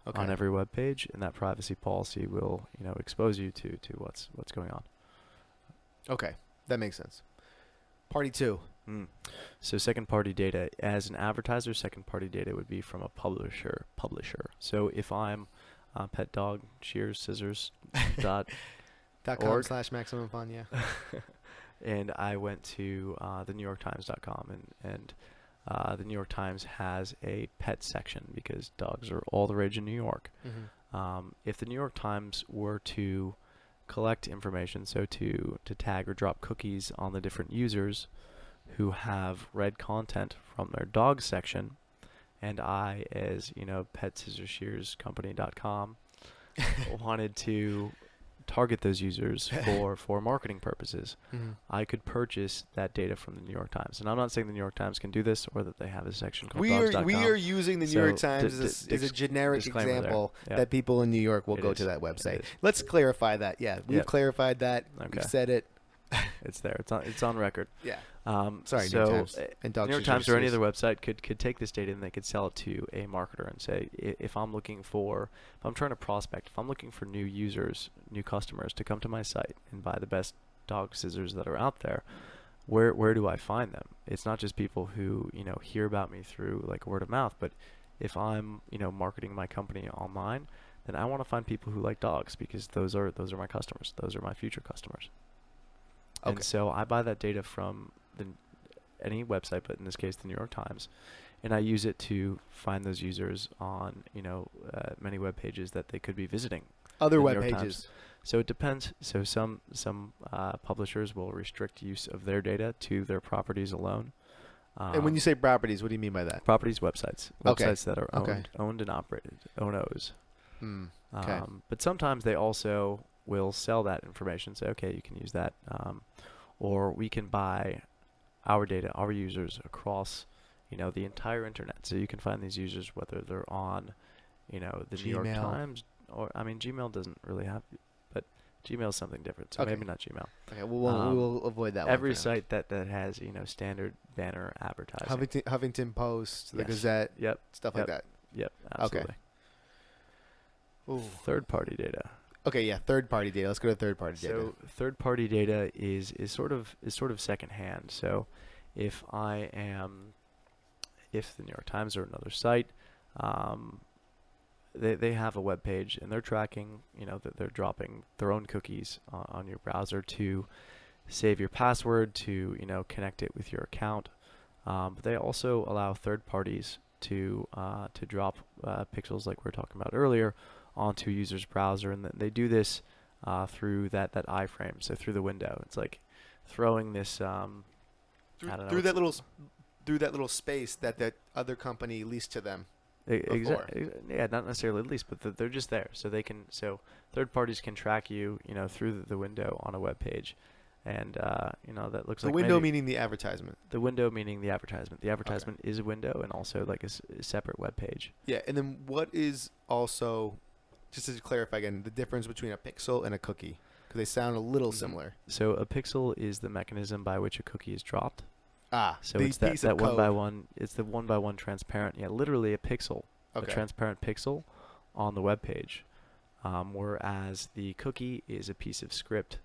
Okay. On every web page, and that privacy policy will expose you to what's going on. Okay, that makes sense. Party 2. So second party data, as an advertiser, second party data would be from a publisher. So if I'm Pet Dog Shears Scissors .com/maximum fun, yeah. And I went to the NewYorkTimes.com and the New York Times has a pet section because dogs are all the rage in New York. If the New York Times were to collect information, so to tag or drop cookies on the different users who have read content from their dog section, and I, as PetScissorsShearsCompany.com, wanted to target those users for marketing purposes, I could purchase that data from the New York Times. And I'm not saying the New York Times can do this or that they have a section called dogs.com. We are using the New York Times as a generic example that people in New York will go to that website. Let's clarify that. Yeah, we've clarified that. Okay. We've said it. It's there. It's on record. Yeah. Sorry, New York Times and New York Times or any other website could take this data and they could sell it to a marketer and say, if I'm trying to prospect, if I'm looking for new users, new customers to come to my site and buy the best dog scissors that are out there, where do I find them? It's not just people who hear about me through like word of mouth, but if I'm marketing my company online, then I want to find people who like dogs because those are my customers. Those are my future customers. Okay. And so I buy that data from any website, but in this case, the New York Times, and I use it to find those users on many web pages that they could be visiting. Other web pages. So it depends. So some publishers will restrict use of their data to their properties alone. And when you say properties, what do you mean by that? Properties, websites that are owned and operated, OWNs. Okay. But sometimes they also will sell that information. Say, okay, you can use that, or we can buy our data, our users across, the entire internet. So you can find these users whether they're on, the Gmail. New York Times, or Gmail doesn't really have, but Gmail is something different. So maybe not Gmail. Okay, we will avoid that. Every site that has standard banner advertising. Huffington Post, the Gazette, stuff like that. Yep, absolutely. Ooh. Third-party data. Okay, yeah, third-party data. Let's go to third-party data. So third-party data is sort of secondhand. So if the New York Times or another site, they have a web page and they're tracking, that they're dropping their own cookies on your browser to save your password, to connect it with your account. But they also allow third parties to drop pixels like we were talking about earlier onto a user's browser, and they do this through that iframe, so through the window. It's like throwing this through that little space that other company leased to them. Exactly. Yeah, not necessarily least, but they're just there, so third parties can track you, through the window on a web page, and that looks the like window meaning the advertisement. The window meaning the advertisement. The advertisement is a window and also like a separate web page. Yeah, and then what is also, just to clarify again, the difference between a pixel and a cookie? Because they sound a little similar. So a pixel is the mechanism by which a cookie is dropped. So it's that one by one. It's the one by one transparent. Yeah, literally a pixel, a transparent pixel, on the web page. Whereas the cookie is a piece of script.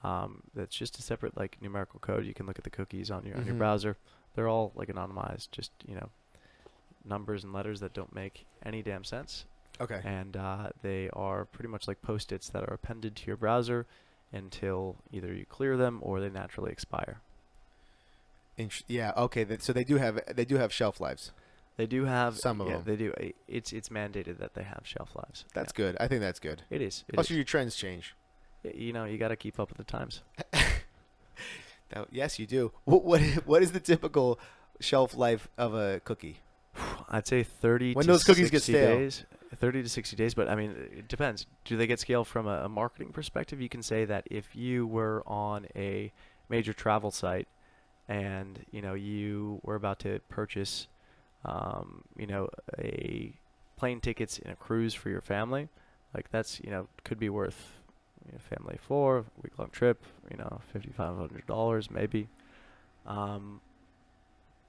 That's just a separate numerical code. You can look at the cookies on your browser. They're all anonymized, just numbers and letters that don't make any damn sense. Okay. And they are pretty much like post-its that are appended to your browser until either you clear them or they naturally expire. Yeah. Okay. So they do have shelf lives. They do have some of them. They do. It's mandated that they have shelf lives. That's good. I think that's good. It is. Also, your trends change. You got to keep up with the times. Yes, you do. What is the typical shelf life of a cookie? I'd say 30 when to those cookies 60 get stale. days. 30 to 60 days, but I mean, it depends. Do they get scale from a marketing perspective? You can say that if you were on a major travel site and you were about to purchase a plane tickets in a cruise for your family, that's could be worth family of 4, week-long trip, $5,500 maybe.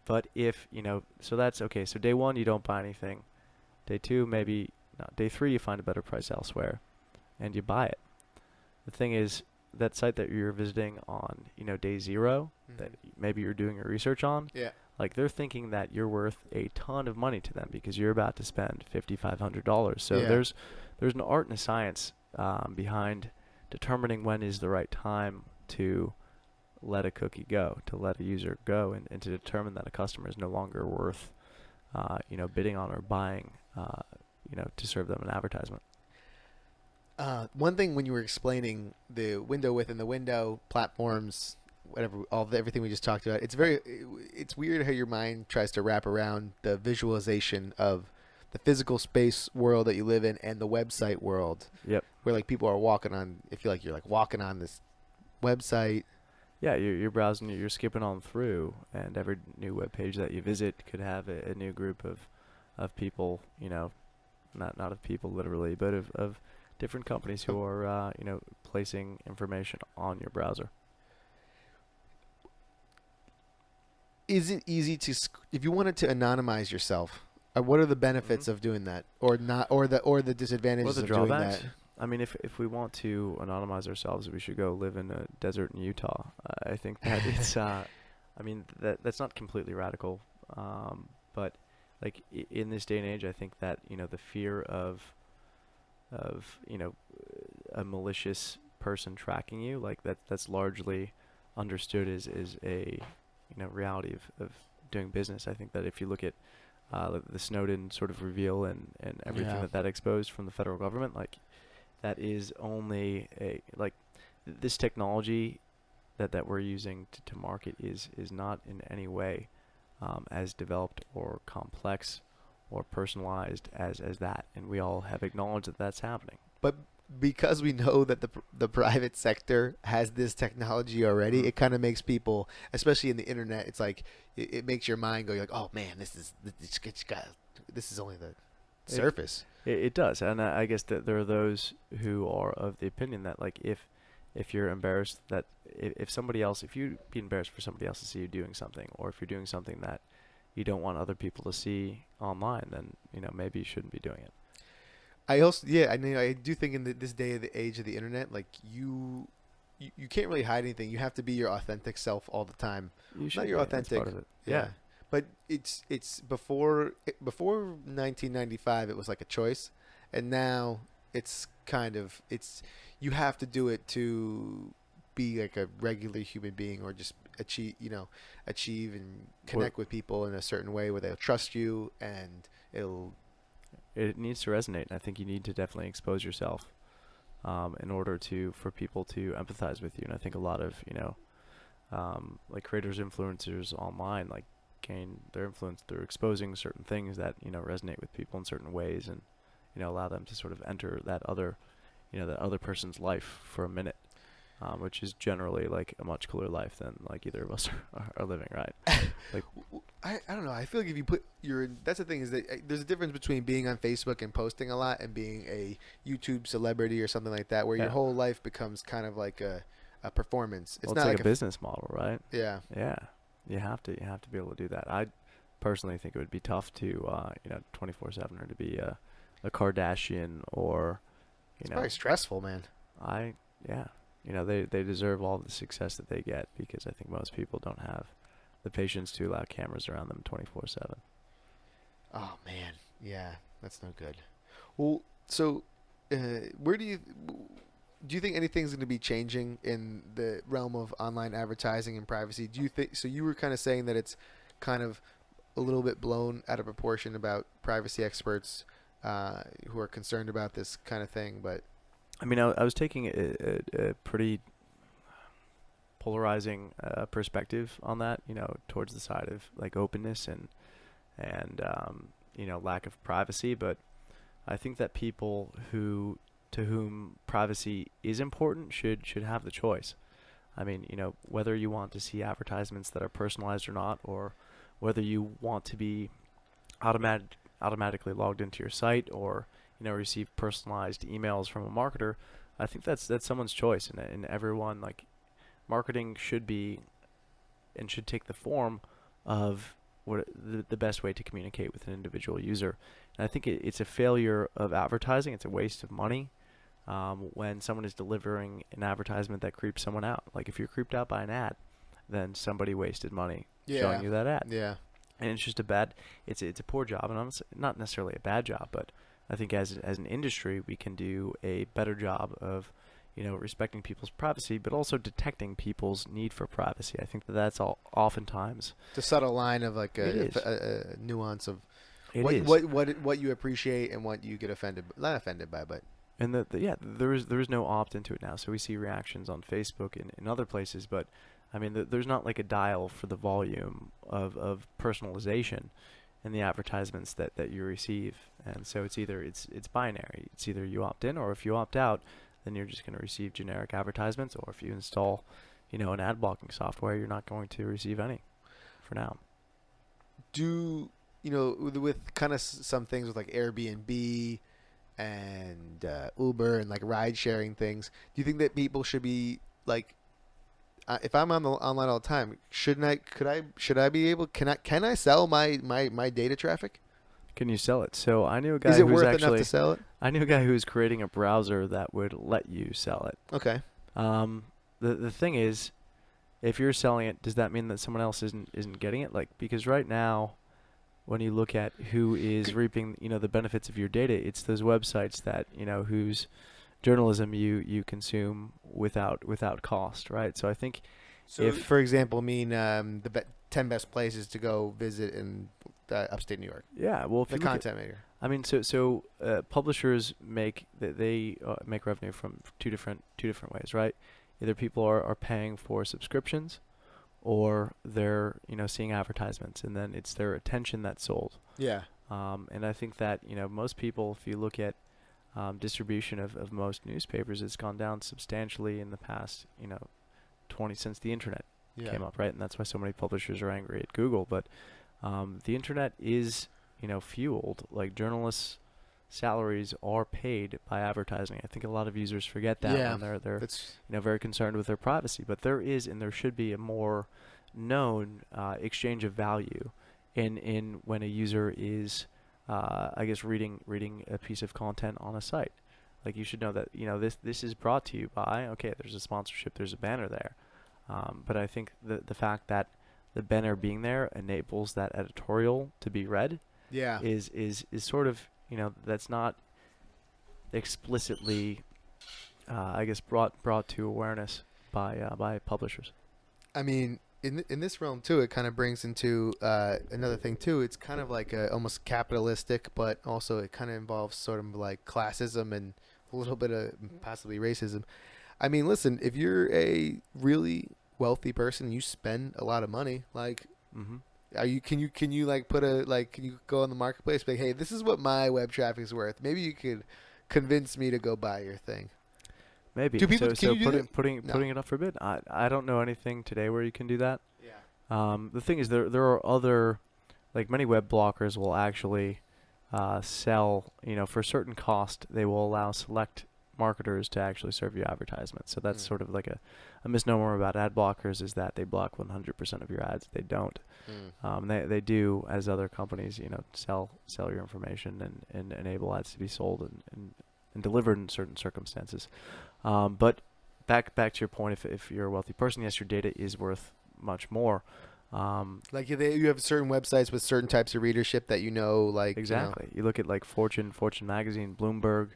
But if so that's okay. So day 1 you don't buy anything. Day 2 maybe not. Day 3 you find a better price elsewhere, and you buy it. The thing is, that site that you're visiting on day 0, that maybe you're doing your research on, they're thinking that you're worth a ton of money to them because you're about to spend $5,500. So there's an art and a science behind determining when is the right time to let a cookie go, to let a user go, and to determine that a customer is no longer worth bidding on or buying to serve them an advertisement. One thing when you were explaining the window within the window platforms, whatever, everything we just talked about, it's weird how your mind tries to wrap around the visualization of the physical space world that you live in and the website world. Yep. Where people are walking on, I feel like you're walking on this website. Yeah, you're browsing, you're skipping on through, and every new web page that you visit could have a new group of people, not of people literally, but of different companies who are placing information on your browser. Is it easy if you wanted to anonymize yourself? What are the benefits of doing that, or not, or the disadvantages of doing that? I mean, if we want to anonymize ourselves, we should go live in a desert in Utah. I think that it's. I mean, that's not completely radical, but in this day and age, I think that the fear of a malicious person tracking you, that's largely understood as a reality of doing business. I think that if you look at the Snowden sort of reveal and everything that exposed from the federal government, that is only this technology that we're using to market is not in any way as developed or complex or personalized as that, and we all have acknowledged that that's happening. But because we know that the private sector has this technology already, it kind of makes people, especially in the internet, it's it makes your mind go oh man, this is only the surface. It does, and I guess that there are those who are of the opinion that if you're embarrassed, that if you'd be embarrassed for somebody else to see you doing something, or if you're doing something that you don't want other people to see online, then maybe you shouldn't be doing it. I also, yeah, I mean, I do think in this day of the age of the internet, like you can't really hide anything. You have to be your authentic self all the time. You should Not your be. That's authentic. part of it. Yeah. Yeah. But it's before 1995 it was like a choice, and now it's kind of it's you have to do it to be like a regular human being, or just achieve and connect with people in a certain way where they'll trust you, and It needs to resonate, and I think you need to definitely expose yourself in order for people to empathize with you. And I think a lot of like creators, influencers online, like gain their influence through exposing certain things that resonate with people in certain ways, and allow them to sort of enter that other person's life for a minute, which is generally like a much cooler life than like either of us are living, right? Like I don't know. I feel like if you put that's the thing, is that there's a difference between being on Facebook and posting a lot and being a YouTube celebrity or something like that, where your whole life becomes kind of like a performance. It's not like a business model, right? Yeah. Yeah. You have to be able to do that. I personally think it would be tough to 24/7, or to be a Kardashian, or It's probably stressful, man. They deserve all the success that they get, because I think most people don't have the patience to allow cameras around them 24/7. Oh man, yeah, that's no good. Well, so where do you think anything's going to be changing in the realm of online advertising and privacy? Do you think so? You were kind of saying that it's kind of a little bit blown out of proportion about privacy experts who are concerned about this kind of thing, but I mean, I was taking a pretty polarizing perspective on that, towards the side of like openness and lack of privacy. But I think that people to whom privacy is important should have the choice. I mean, whether you want to see advertisements that are personalized or not, or whether you want to be automatically logged into your site, or receive personalized emails from a marketer, I think that's someone's choice, and everyone, like, marketing should be and should take the form of what the best way to communicate with an individual user. And I think it's a failure of advertising. It's a waste of money when someone is delivering an advertisement that creeps someone out. Like, if you're creeped out by an ad, then somebody wasted money showing you that ad. Yeah. And it's just it's a poor job, and not necessarily a bad job, but I think as an industry, we can do a better job of respecting people's privacy, but also detecting people's need for privacy. I think that's oftentimes the subtle line of like a nuance of what you appreciate and what you get not offended by, but. And there is no opt into it now. So we see reactions on Facebook and in other places, but I mean, there's not like a dial for the volume of personalization in the advertisements that you receive. And so it's binary. It's either you opt in, or if you opt out, then you're just going to receive generic advertisements. Or if you install, an ad blocking software, you're not going to receive any for now. With kind of some things with like Airbnb and Uber and like ride sharing things, do you think that people should be like, if I'm online all the time, should I be able, can I sell my data traffic? Can you sell it? So I knew a guy Is it worth enough to sell it? I knew a guy who was creating a browser that would let you sell it. Okay. The thing is, if you're selling it, does that mean that someone else isn't getting it? Like, because right now, when you look at who is reaping, the benefits of your data, it's those websites that, whose journalism you consume without cost, right? So I think if, for example, the 10 best places to go visit in upstate New York. Yeah, well, if the content maker. I mean, so publishers make revenue from two different ways, right? Either people are paying for subscriptions, or they're seeing advertisements, and then it's their attention that's sold. Yeah. And I think that most people, if you look at distribution of most newspapers, it's gone down substantially in the past 20 since the internet came up, right? And that's why so many publishers are angry at Google. But the internet is fueled, like, journalists' salaries are paid by advertising. I think a lot of users forget that when they're very concerned with their privacy. But there is, and there should be, a more known exchange of value in when a user is, I guess, reading a piece of content on a site. Like, you should know that, this is brought to you by, okay, there's a sponsorship, there's a banner there. But I think the fact that the banner being there enables that editorial to be read Yeah. is sort of, that's not explicitly, I guess, brought to awareness by publishers. I mean, in this realm too, it kind of brings into another thing too. It's kind of like almost capitalistic, but also it kind of involves sort of like classism and a little bit of possibly racism. I mean, listen, if you're a really wealthy person and you spend a lot of money, like, can you like put a, like, can you go on the marketplace and be like, hey, this is what my web traffic is worth. Maybe you could convince me to go buy your thing. Maybe. Do people, so can you do that? putting it up for bid. I don't know anything today where you can do that. Yeah. The thing is, there are other, like, many web blockers will actually sell, for a certain cost, they will allow select marketers to actually serve you advertisements. So that's sort of like a misnomer about ad blockers, is that they block 100% of your ads. They don't. They do, as other companies, sell your information and enable ads to be sold and delivered in certain circumstances. But back to your point, if you're a wealthy person, yes, your data is worth much more. Like you have certain websites with certain types of readership that like exactly. You look at like Fortune magazine, Bloomberg,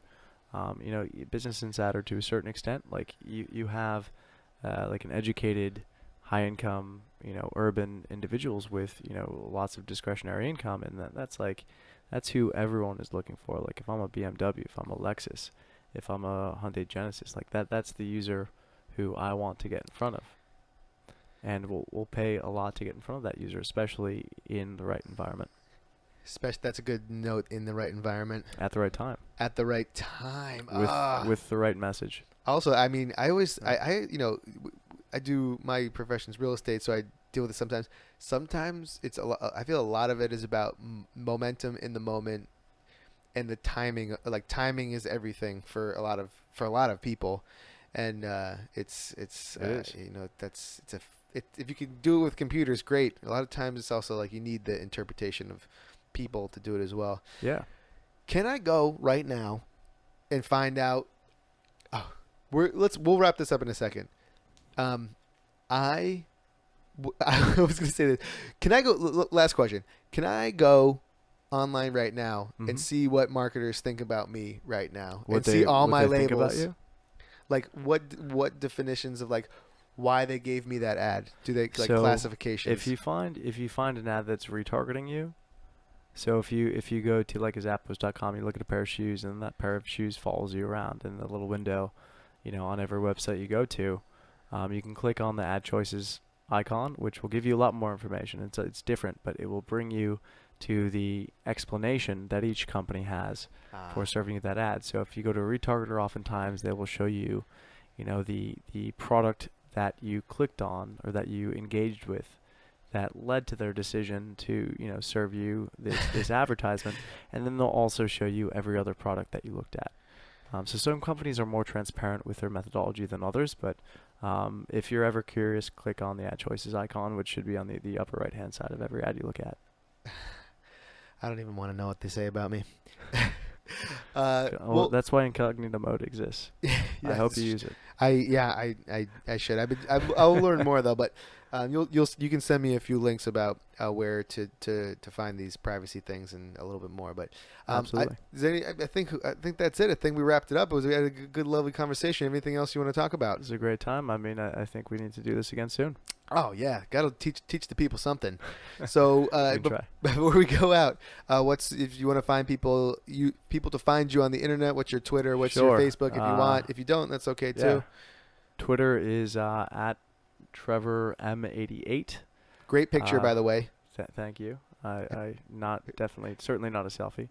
Business Insider to a certain extent. Like you have like an educated, high income, urban individuals with lots of discretionary income, and that's who everyone is looking for. Like, if I'm a BMW, if I'm a Lexus, if I'm a Hyundai Genesis, like that's the user who I want to get in front of. And we'll pay a lot to get in front of that user, especially in the right environment. That's a good note, in the right environment. At the right time. At the right time. With the right message. Also, I mean, I always, I do, my profession's real estate, so I deal with it sometimes. Sometimes it's I feel a lot of it is about momentum in the moment, and the timing. Like, timing is everything for a lot of people, and if you can do it with computers, great. A lot of times it's also like you need the interpretation of people to do it as well. Yeah. Can I go right now and find out? We'll wrap this up in a second. I was going to say this. Can I go? Last question. Can I go online right now and see what marketers think about me right now, and see all my labels? Think about you? Like, what definitions of, like, why they gave me that ad? Do they, like, classifications? If you find an ad that's retargeting you, so if you go to, like, zappos.com, you look at a pair of shoes, and that pair of shoes follows you around in the little window, on every website you go to, you can click on the ad choices icon, which will give you a lot more information. It's different, but it will bring you to the explanation that each company has for serving you that ad. So if you go to a retargeter, oftentimes they will show you, the product that you clicked on or that you engaged with that led to their decision to, serve you this advertisement, and then they'll also show you every other product that you looked at. So some companies are more transparent with their methodology than others, but if you're ever curious, click on the ad choices icon, which should be on the upper right-hand side of every ad you look at. I don't even want to know what they say about me. Well, that's why incognito mode exists. Yeah, I hope you use it. I should. I'll learn more though. But you can send me a few links about where to find these privacy things and a little bit more. But absolutely. I think that's it. I think we wrapped it up. We had a good, lovely conversation. Anything else you want to talk about? It was a great time. I mean, I think we need to do this again soon. Oh yeah, gotta teach the people something. So try. before we go out, if you want to find people to find you on the internet? What's your Twitter? What's your Facebook? If you want, if you don't, that's okay too. Yeah. Twitter is at Trevor M88. Great picture, by the way. Thank you. Certainly not a selfie.